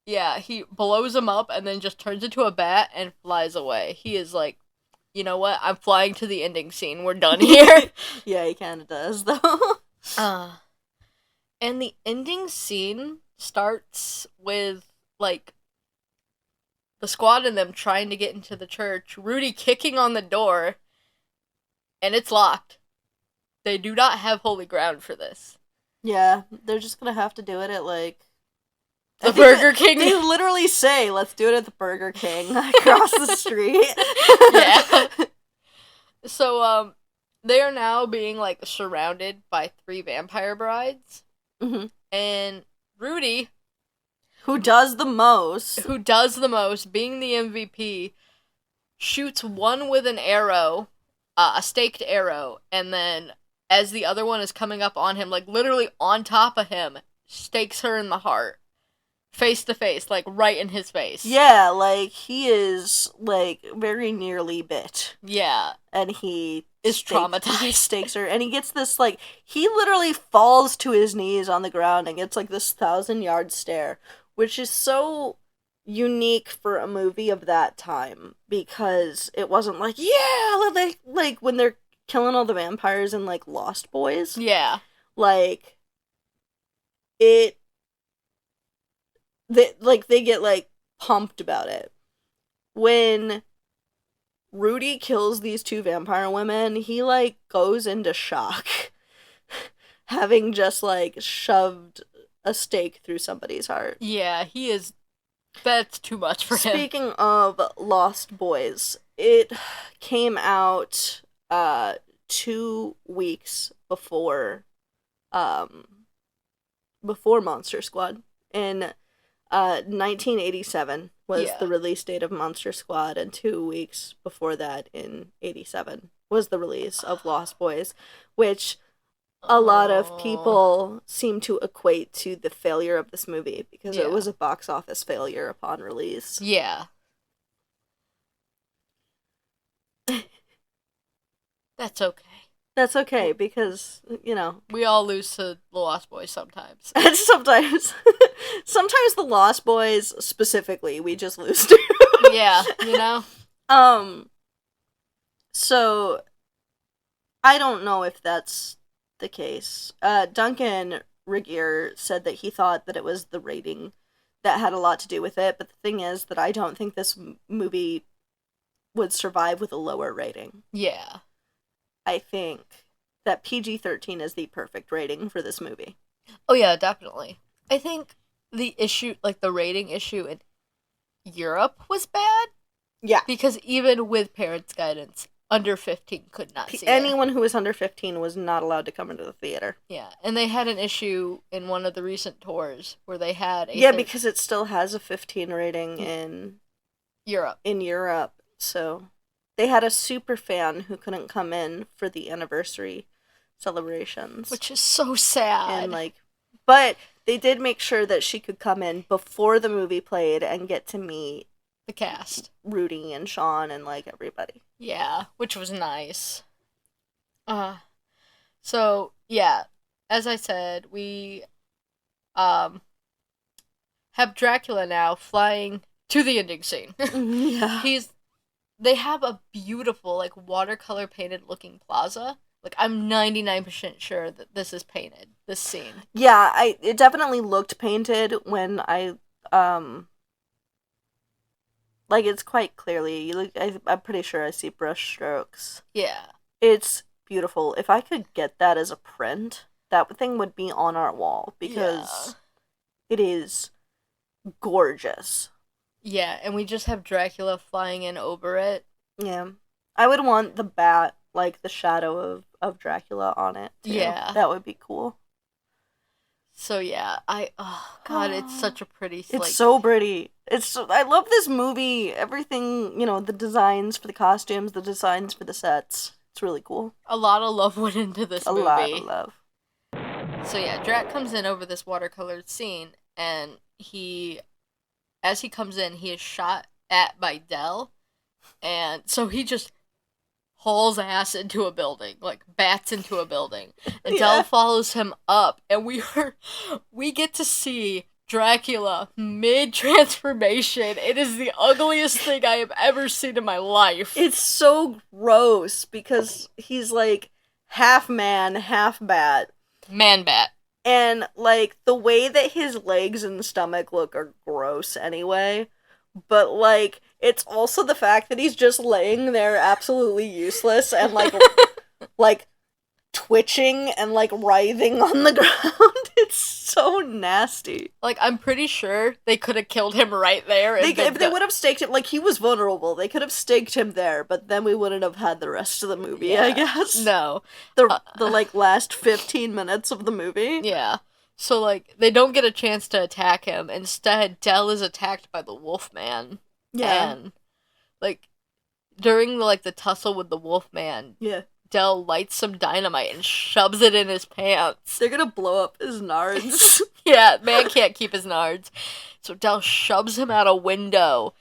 yeah, he blows him up and then just turns into a bat and flies away. He is like, you know what? I'm flying to the ending scene. We're done here. Yeah, he kind of does, though. And the ending scene starts with, like, the squad and them trying to get into the church, Rudy kicking on the door, and it's locked. They do not have holy ground for this. Yeah, they're just gonna have to do it at, like... The Burger King? They literally say, let's do it at the Burger King across the street. Yeah. So, they are now being, like, surrounded by 3 vampire brides. Mm-hmm. And Rudy... Who does the most, being the MVP, shoots one with an arrow, a staked arrow, and then as the other one is coming up on him, like literally on top of him, stakes her in the heart. Face to face, like right in his face. Yeah, like he is like very nearly bit. Yeah. And he is traumatized. He stakes her, and he gets this like he literally falls to his knees on the ground and gets like this 1,000-yard stare, which is so unique for a movie of that time because it wasn't like like when they're killing all the vampires in like Lost Boys. Yeah. Like they get like pumped about it. When Rudy kills these two vampire women, he like goes into shock. Having just like shoved a stake through somebody's heart. Yeah, that's too much for him. Speaking of Lost Boys, it came out 2 weeks before Monster Squad. In 1987 was the release date of Monster Squad, and 2 weeks before that, in 87, was the release of Lost Boys, which a lot of people seem to equate to the failure of this movie because it was a box office failure upon release. Yeah. That's okay. That's okay because, you know, we all lose to the Lost Boys sometimes. sometimes the Lost Boys specifically we just lose to. Yeah, you know. So I don't know if that's the case. Duncan Regier said that he thought that it was the rating that had a lot to do with it, but the thing is that I don't think this movie would survive with a lower rating. Yeah. I think that PG-13 is the perfect rating for this movie. Oh yeah, definitely. I think the issue, like the rating issue in Europe was bad. Yeah. Because even with parents' guidance, under 15 could not see anyone who was under 15 was not allowed to come into the theater. Yeah, and they had an issue in one of the recent tours where they had because it still has a 15 rating in Europe. So they had a super fan who couldn't come in for the anniversary celebrations, which is so sad. And but they did make sure that she could come in before the movie played and get to meet the cast, Rudy and Sean and everybody. Yeah, which was nice. So yeah, as I said, we have Dracula now flying to the ending scene. Yeah. They have a beautiful watercolor painted looking plaza. I'm 99% sure that this is painted, this scene. Yeah, it definitely looked painted when I it's quite clearly, I'm pretty sure I see brush strokes. Yeah. It's beautiful. If I could get that as a print, that thing would be on our wall because it is gorgeous. Yeah, and we just have Dracula flying in over it. Yeah. I would want the bat, the shadow of Dracula on it, too. Yeah. That would be cool. So yeah, it's such a pretty... It's so pretty. I love this movie. Everything, the designs for the costumes, the designs for the sets. It's really cool. A lot of love went into this movie. A lot of love. So yeah, Drac comes in over this watercolored scene, and as he comes in, he is shot at by Dell, and so he just hauls ass into a building, bats into a building, and Dell follows him up, and we get to see Dracula mid-transformation. It is the ugliest thing I have ever seen in my life. It's so gross because he's half man, half bat. Man bat. And the way that his legs and stomach look are gross anyway. But it's also the fact that he's just laying there absolutely useless and twitching and writhing on the ground. It's so nasty. I'm pretty sure they could have killed him right there. If they would have staked him, he was vulnerable. They could have staked him there, but then we wouldn't have had the rest of the movie, I guess. No. The last 15 minutes of the movie. Yeah. So, they don't get a chance to attack him. Instead, Dell is attacked by the Wolfman. Yeah. And, during the tussle with the Wolfman, Yeah. Del lights some dynamite and shoves it in his pants. They're gonna blow up his nards. Yeah, man can't keep his nards. So Del shoves him out a window,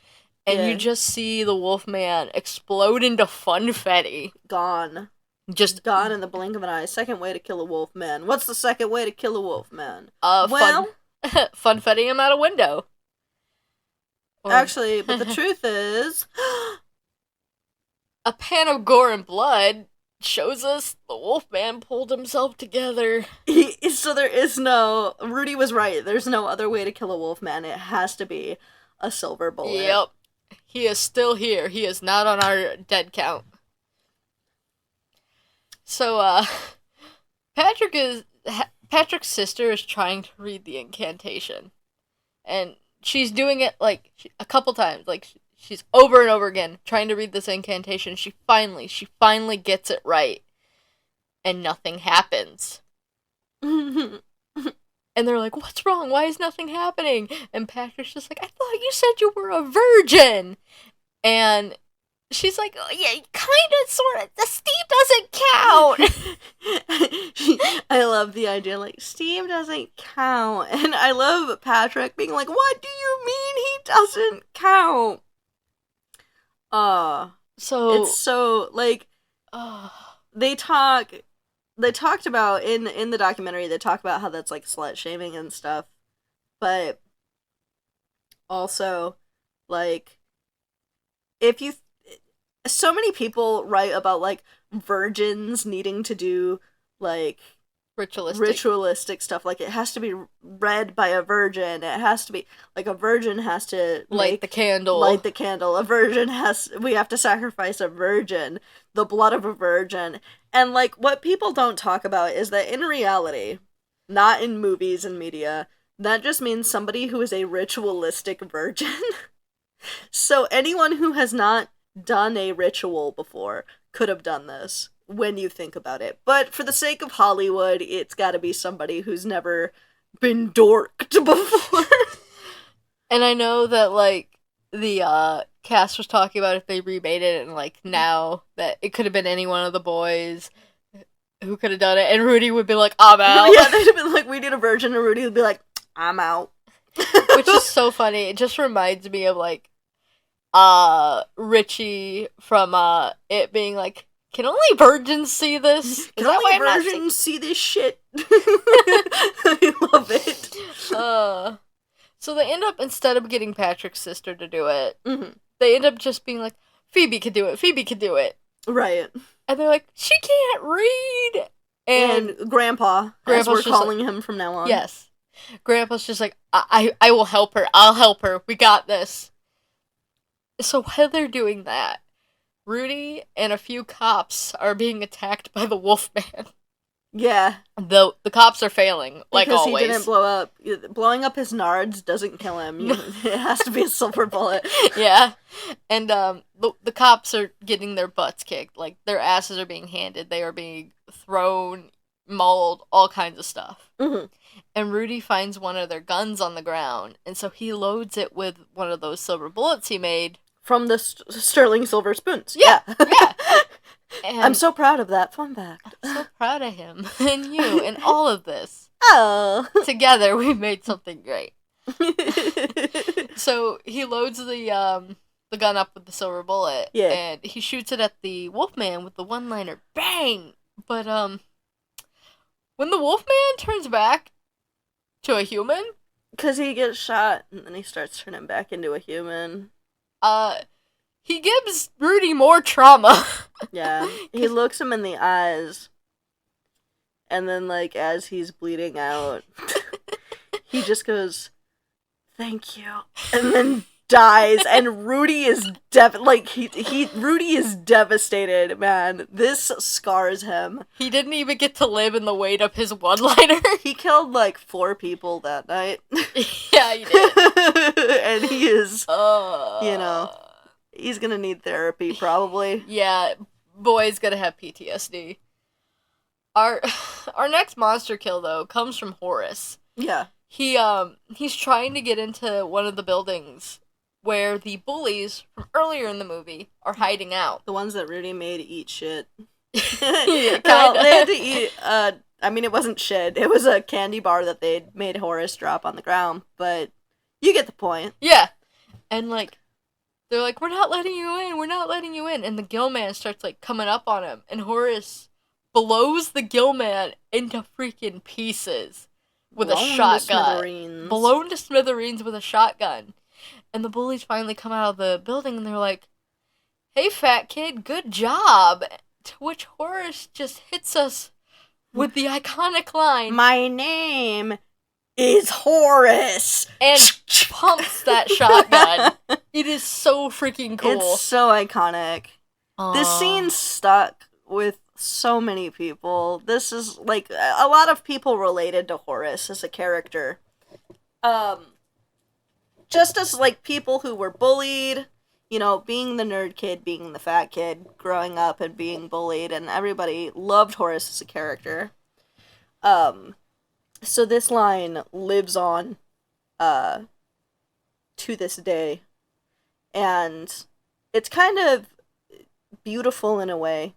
and you Yeah. just see the Wolfman explode into funfetti. Gone. Just Gone in the blink of an eye. Second way to kill a wolf man. What's the second way to kill a wolf man? funfetti him out a window. Or Actually, but the truth is, a pan of gore and blood shows us the Wolfman pulled himself together. so there is no. Rudy was right. There's no other way to kill a wolf man. It has to be a silver bullet. Yep. He is still here. He is not on our dead count. So, Patrick's sister is trying to read the incantation. And she's doing it, a couple times. She's over and over again trying to read this incantation. She finally gets it right. And nothing happens. And they're like, what's wrong? Why is nothing happening? And Patrick's just like, I thought you said you were a virgin. And she's like, oh, yeah, kind of, sort of. The Steve doesn't count. I love the idea, Steve doesn't count. And I love Patrick being like, what do you mean he doesn't count? So it's so, they talked about, in the documentary, they talk about how that's, slut-shaming and stuff. But also, if you... So many people write about, virgins needing to do, ritualistic stuff. It has to be read by a virgin. It has to be, a virgin has to light the candle. A virgin we have to sacrifice a virgin. The blood of a virgin. And, what people don't talk about is that in reality, not in movies and media, that just means somebody who is a ritualistic virgin. So anyone who has not done a ritual before could have done this, when you think about it. But for the sake of Hollywood, it's gotta be somebody who's never been dorked before. And I know that, the cast was talking about if they remade it, and, now, that it could have been any one of the boys who could have done it, and Rudy would be like, I'm out. Yeah, they'd have been like, we need a virgin, and Rudy would be like, I'm out. Which is so funny. It just reminds me of, Richie from, it being like, can only virgins see this? Can only virgins see this shit? I love it. So they end up, instead of getting Patrick's sister to do it, mm-hmm. they end up just being like, Phoebe could do it. Right. And they're like, she can't read! And Grandpa, as we're calling him from now on. Yes. Grandpa's just like, I will help her. I'll help her. We got this. So while they're doing that, Rudy and a few cops are being attacked by the Wolfman. Yeah. The cops are failing, because always. Because he didn't blow up. Blowing up his nards doesn't kill him. It has to be a silver bullet. Yeah. And the cops are getting their butts kicked. Their asses are being handed. They are being thrown, mauled, all kinds of stuff. Mm-hmm. And Rudy finds one of their guns on the ground. And so he loads it with one of those silver bullets he made. From the sterling silver spoons. Yeah. Yeah. And I'm so proud of that. Fun fact. I'm so proud of him and you and all of this. Oh. Together we made something great. So he loads the gun up with the silver bullet. Yeah. And he shoots it at the Wolfman with the one-liner. Bang! But when the Wolfman turns back to a human, because he gets shot and then he starts turning back into a human. He gives Rudy more trauma. Yeah. He looks him in the eyes. And then, as he's bleeding out, he just goes, thank you. And then dies. And Rudy is Rudy is devastated, man. This scars him. He didn't even get to live in the weight of his one-liner. He killed, 4 people that night. Yeah, he did. And he is, he's gonna need therapy, probably. Yeah, boy's gonna have PTSD. Our next monster kill, though, comes from Horace. Yeah. He's trying to get into one of the buildings where the bullies from earlier in the movie are hiding out. The ones that Rudy made eat shit. Yeah, Well, kinda. they had to eat, I mean, it wasn't shit. It was a candy bar that they'd made Horace drop on the ground, but you get the point. Yeah. And, like, they're like, we're not letting you in, we're not letting you in. And the gill man starts, like, coming up on him. And Horace blows the gill man into freaking pieces with a shotgun. Blown to smithereens with a shotgun. And the bullies finally come out of the building and they're like, hey, fat kid, good job. To which Horace just hits us with the iconic line, my name is Horace. And pumps that shotgun. It is so freaking cool. It's so iconic. This scene stuck with so many people. This is, like, a lot of people related to Horace as a character. Just as, like, people who were bullied, you know, being the nerd kid, being the fat kid, growing up and being bullied, and everybody loved Horace as a character. So this line lives on, to this day. And it's kind of beautiful in a way,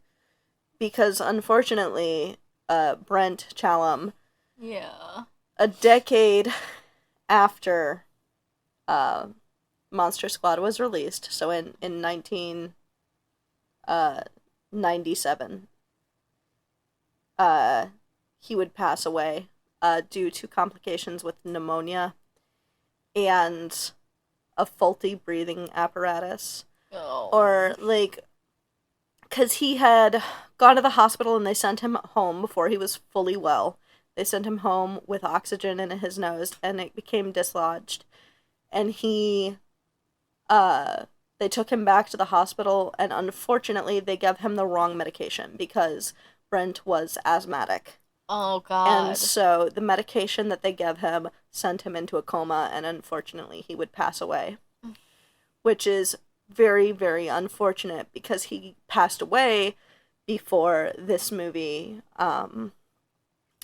because unfortunately, Brent Chalum, a decade after Monster Squad was released, so in 1997, he would pass away due to complications with pneumonia and a faulty breathing apparatus. Oh. Or, like, because he had gone to the hospital and they sent him home before he was fully well. They sent him home with oxygen in his nose, and it became dislodged. And they took him back to the hospital, and unfortunately they gave him the wrong medication because Brent was asthmatic. Oh, God. And so the medication that they gave him sent him into a coma, and unfortunately he would pass away. Which is very, very unfortunate, because he passed away before this movie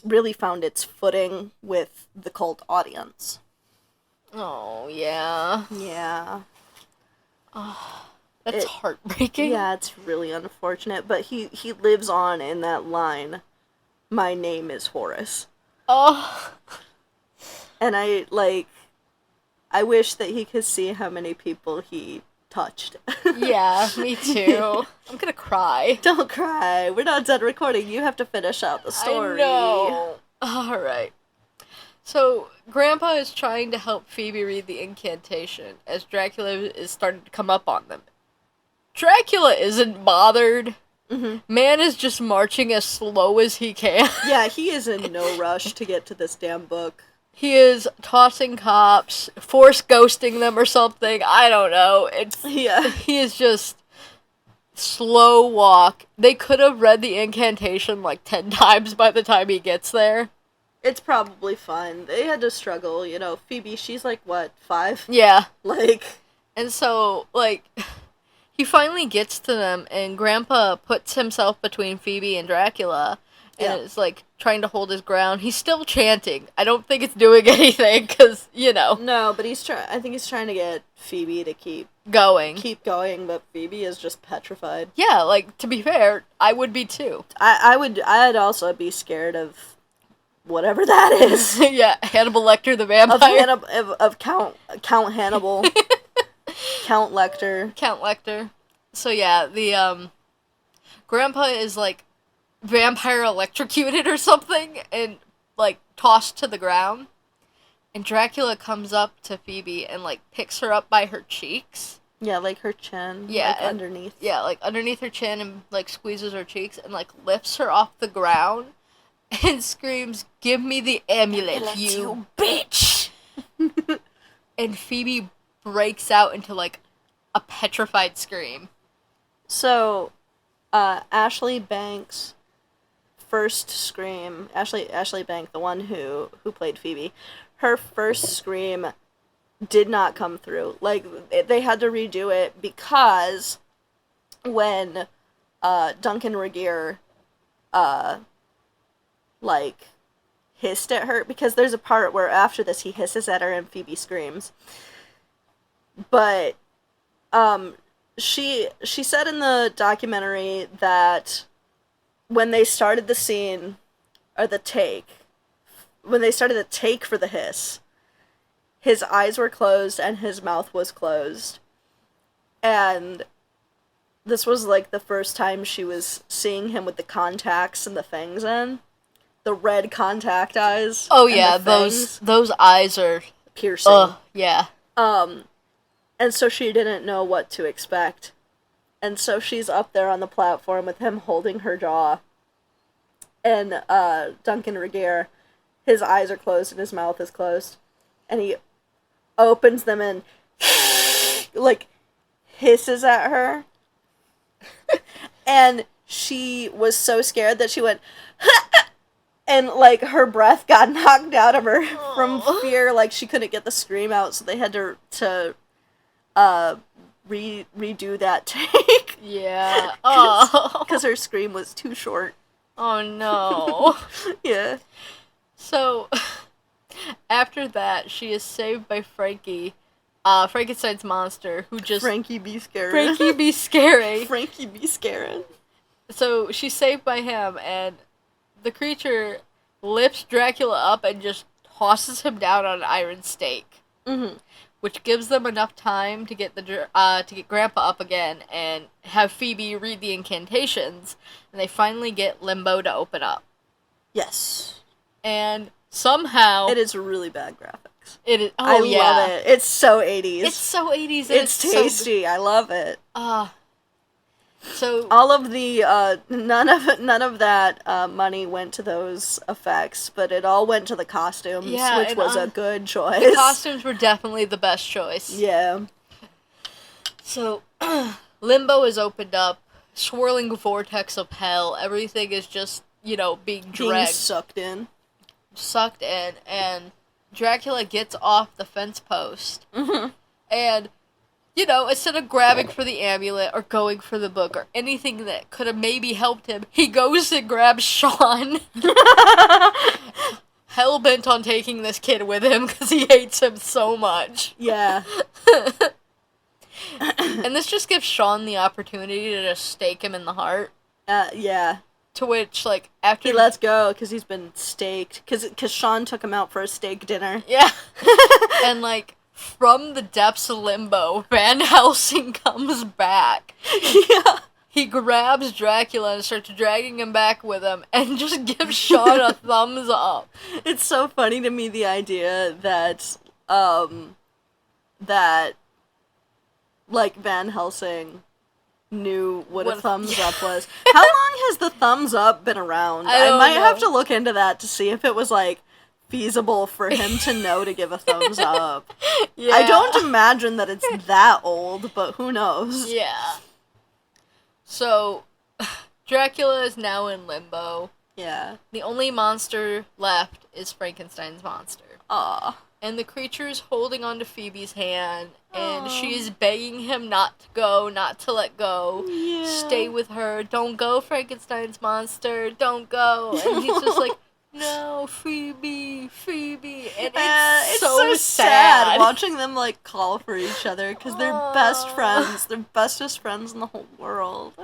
really found its footing with the cult audience. Oh, yeah. Yeah. Oh, that's heartbreaking. Yeah, it's really unfortunate, but he lives on in that line, my name is Horace. Oh. And I wish that he could see how many people he touched. Yeah, me too. I'm gonna cry. Don't cry. We're not done recording. You have to finish out the story. I know. Alright. So, Grandpa is trying to help Phoebe read the incantation as Dracula is starting to come up on them. Dracula isn't bothered. Mm-hmm. Man is just marching as slow as he can. Yeah, he is in no rush to get to this damn book. He is tossing cops, force ghosting them or something. I don't know. He is just slow walk. They could have read the incantation like 10 times by the time he gets there. It's probably fine. They had to struggle, you know. Phoebe, she's like, what, 5? Yeah. Like... And so, like, he finally gets to them, and Grandpa puts himself between Phoebe and Dracula, and is, like, trying to hold his ground. He's still chanting. I don't think it's doing anything, because, you know. No, but I think he's trying to get Phoebe to keep going, but Phoebe is just petrified. Yeah, like, to be fair, I would be too. I'd also be scared of whatever that is. Yeah, Hannibal Lecter the vampire. Of Count Hannibal. Count Lecter. Count Lecter. So yeah, the Grandpa is like vampire electrocuted or something and like tossed to the ground. And Dracula comes up to Phoebe and like picks her up by her cheeks. Yeah, like her chin. Yeah, like underneath. Yeah, like underneath her chin, and like squeezes her cheeks and like lifts her off the ground and screams, "Give me the amulet, you bitch!" And Phoebe breaks out into like a petrified scream. So, Ashley Banks' first scream, Ashley Bank, the one who played Phoebe, her first scream did not come through. Like, they had to redo it because when Duncan Regeer like hissed at her, because there's a part where after this he hisses at her and Phoebe screams. But she said in the documentary that when they started the scene or the take, when they started the take for the hiss, his eyes were closed and his mouth was closed. And this was like the first time she was seeing him with the contacts and the fangs in. The red contact eyes. Oh and yeah, the fangs those eyes are piercing. yeah. And so she didn't know what to expect. And so she's up there on the platform with him holding her jaw. And Duncan Regehr, his eyes are closed and his mouth is closed. And he opens them and like hisses at her. And she was so scared that she went and like her breath got knocked out of her from fear. Like she couldn't get the scream out, so they had to redo that take. Yeah. Oh. Because her scream was too short. Oh no. Yeah. So, after that, she is saved by Frankie, Frankenstein's monster, who just... Frankie be scary. Frankie be scary. Frankie be scaring. So, she's saved by him, and the creature lifts Dracula up and just tosses him down on an iron stake. Mm-hmm. Which gives them enough time to get to get Grandpa up again and have Phoebe read the incantations, and they finally get Limbo to open up. Yes. And somehow it is really bad graphics. It is. I love it. It's so 80s. It's so 80s. It's tasty. I love it. So all of the none of that money went to those effects, but it all went to the costumes, which was a good choice. The costumes were definitely the best choice. Yeah. So Limbo is opened up, swirling vortex of hell. Everything is just, being dragged, sucked in, and Dracula gets off the fence post, and instead of grabbing for the amulet or going for the book or anything that could have maybe helped him, he goes and grabs Sean. Hell-bent on taking this kid with him because he hates him so much. Yeah. And this just gives Sean the opportunity to just stake him in the heart. Yeah. To which, after... He lets go because he's been staked. Because Sean took him out for a steak dinner. Yeah. And, from the depths of Limbo, Van Helsing comes back. Yeah. He grabs Dracula and starts dragging him back with him and just gives Sean a thumbs up. It's so funny to me, the idea that, Van Helsing knew what a thumbs up was. How long has the thumbs up been around? I might have to look into that to see if it was, feasible for him to know to give a thumbs up. Yeah. I don't imagine that it's that old, but who knows? Yeah. So, Dracula is now in Limbo. Yeah. The only monster left is Frankenstein's monster. Aww. And the creature's holding onto Phoebe's hand, and she's begging him not to go, not to let go. Yeah. Stay with her. Don't go, Frankenstein's monster. Don't go. And he's just like, no, Phoebe. And it's so sad watching them, call for each other, because they're best friends. They're bestest friends in the whole world.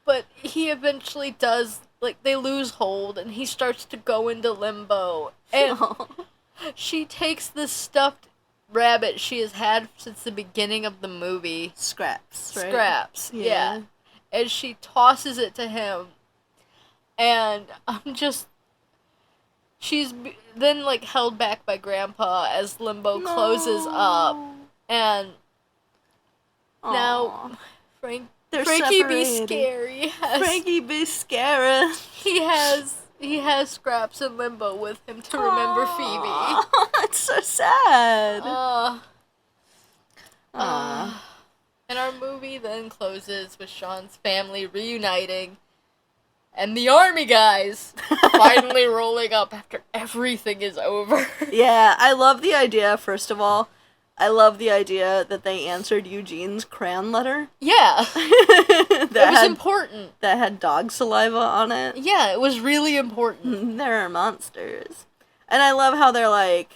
But he eventually does, they lose hold, and he starts to go into Limbo. And she takes this stuffed rabbit she has had since the beginning of the movie. Scraps, right? Scraps, yeah. And she tosses it to him. And I'm just... She's then, held back by Grandpa as Limbo closes up. And now, Frankie be scary. Frankie be scary. He has Scraps in Limbo with him to remember Phoebe. It's so sad. And our movie then closes with Sean's family reuniting. And the army guys finally rolling up after everything is over. Yeah, I love the idea, first of all. I love the idea that they answered Eugene's crayon letter. Yeah. It was important. That had dog saliva on it. Yeah, it was really important. There are monsters. And I love how they're like,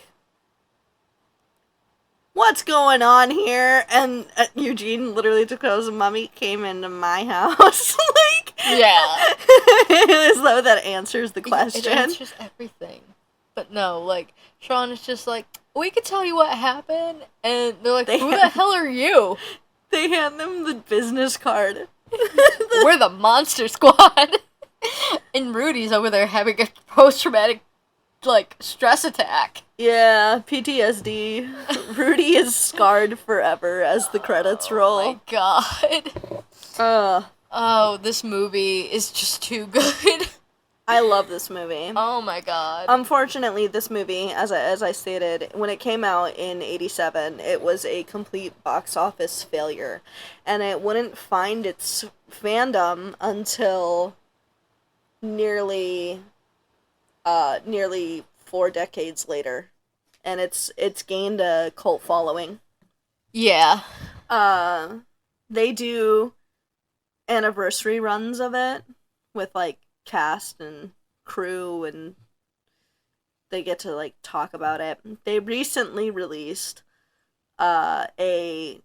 what's going on here? And Eugene literally just goes, Mommy came into my house. Like, Yeah. as though that answers the question. It answers everything. But no, like, Sean is just like, we could tell you what happened. And they're like, who the hell are you? They hand them the business card. We're the Monster Squad. And Rudy's over there having a post-traumatic, like, stress attack. Yeah, PTSD. Rudy is scarred forever as the credits roll. Oh my god. Oh, this movie is just too good. I love this movie. Oh my god. Unfortunately, this movie, as I stated, when it came out in 87, it was a complete box office failure. And it wouldn't find its fandom until nearly 4 decades later. And it's gained a cult following. Yeah. They do anniversary runs of it with, like, cast and crew, and they get to, like, talk about it. They recently released a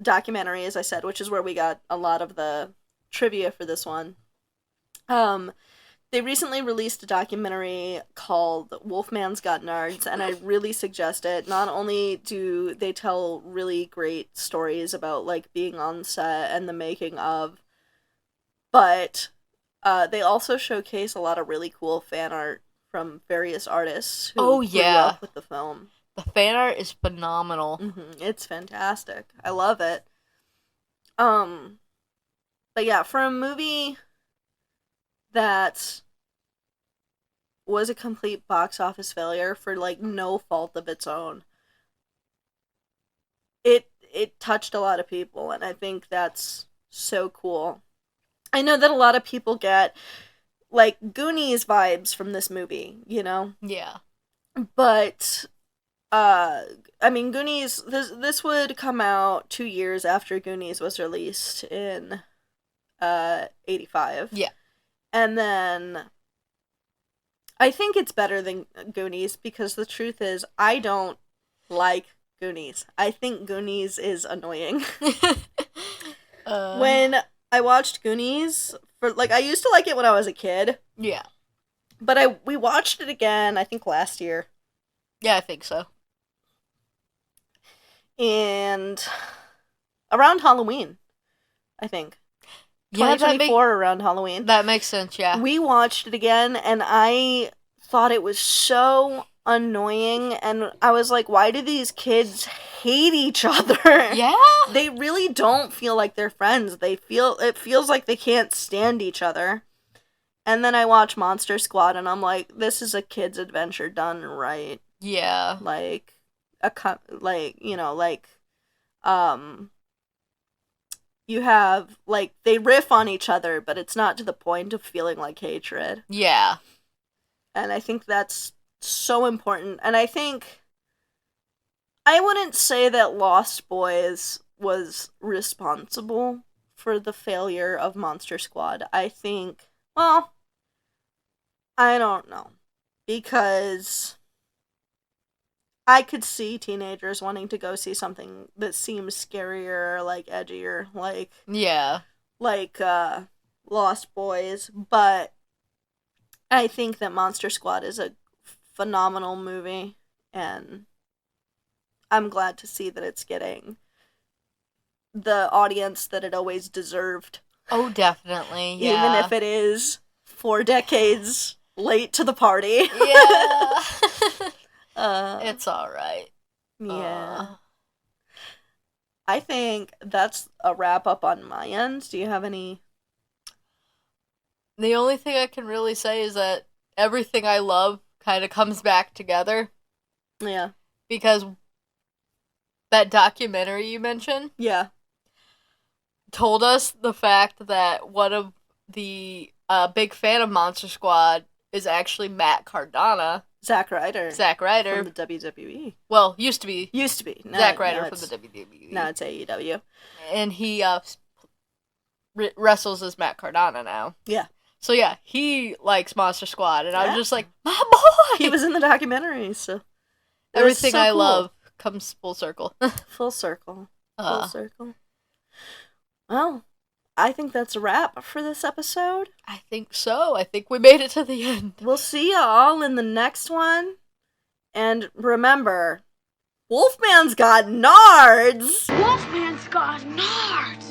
documentary, as I said, which is where we got a lot of the trivia for this one. They recently released a documentary called Wolfman's Got Nards, and I really suggest it. Not only do they tell really great stories about, like, being on set and the making of, but they also showcase a lot of really cool fan art from various artists who grew up with the film. The fan art is phenomenal. Mm-hmm. It's fantastic. I love it. But yeah, for a movie that was a complete box office failure for, like, no fault of its own, it touched a lot of people, and I think that's so cool. I know that a lot of people get, like, Goonies vibes from this movie, you know? Yeah. But, I mean, Goonies, this would come out 2 years after Goonies was released in 85. Yeah. And then I think it's better than Goonies because the truth is I don't like Goonies. I think Goonies is annoying. When I watched Goonies, I used to like it when I was a kid. Yeah. But we watched it again, I think last year. Yeah, I think so. And around Halloween, I think. 2024 around Halloween. That makes sense, yeah. We watched it again, and I thought it was so annoying, and I was like, why do these kids hate each other? Yeah. They really don't feel like they're friends. It feels like they can't stand each other. And then I watch Monster Squad, and I'm like, this is a kid's adventure done right. Yeah. You have, like, they riff on each other, but it's not to the point of feeling like hatred. Yeah. And I think that's so important. And I think, I wouldn't say that Lost Boys was responsible for the failure of Monster Squad. I think, well, I don't know. Because I could see teenagers wanting to go see something that seems scarier, like edgier, like Lost Boys, but I think that Monster Squad is a phenomenal movie, and I'm glad to see that it's getting the audience that it always deserved. Oh, definitely, yeah. Even if it is 4 decades late to the party. Yeah. It's alright. Yeah. I think that's a wrap up on my end. Do you have any? The only thing I can really say is that everything I love kind of comes back together. Yeah. Because that documentary you mentioned. Yeah. Told us the fact that one of the big fan of Monster Squad is actually Matt Cardona. Zack Ryder. From the WWE. Well, used to be. Now, Zack Ryder from the WWE. Now it's AEW. And he wrestles as Matt Cardona now. Yeah. So yeah, he likes Monster Squad, and I was just like, my boy! He was in the documentary, so... Everything I love comes full circle. Full circle. Full Uh, circle. Well, I think that's a wrap for this episode. I think so. I think we made it to the end. We'll see you all in the next one. And remember, Wolfman's got nards! Wolfman's got nards!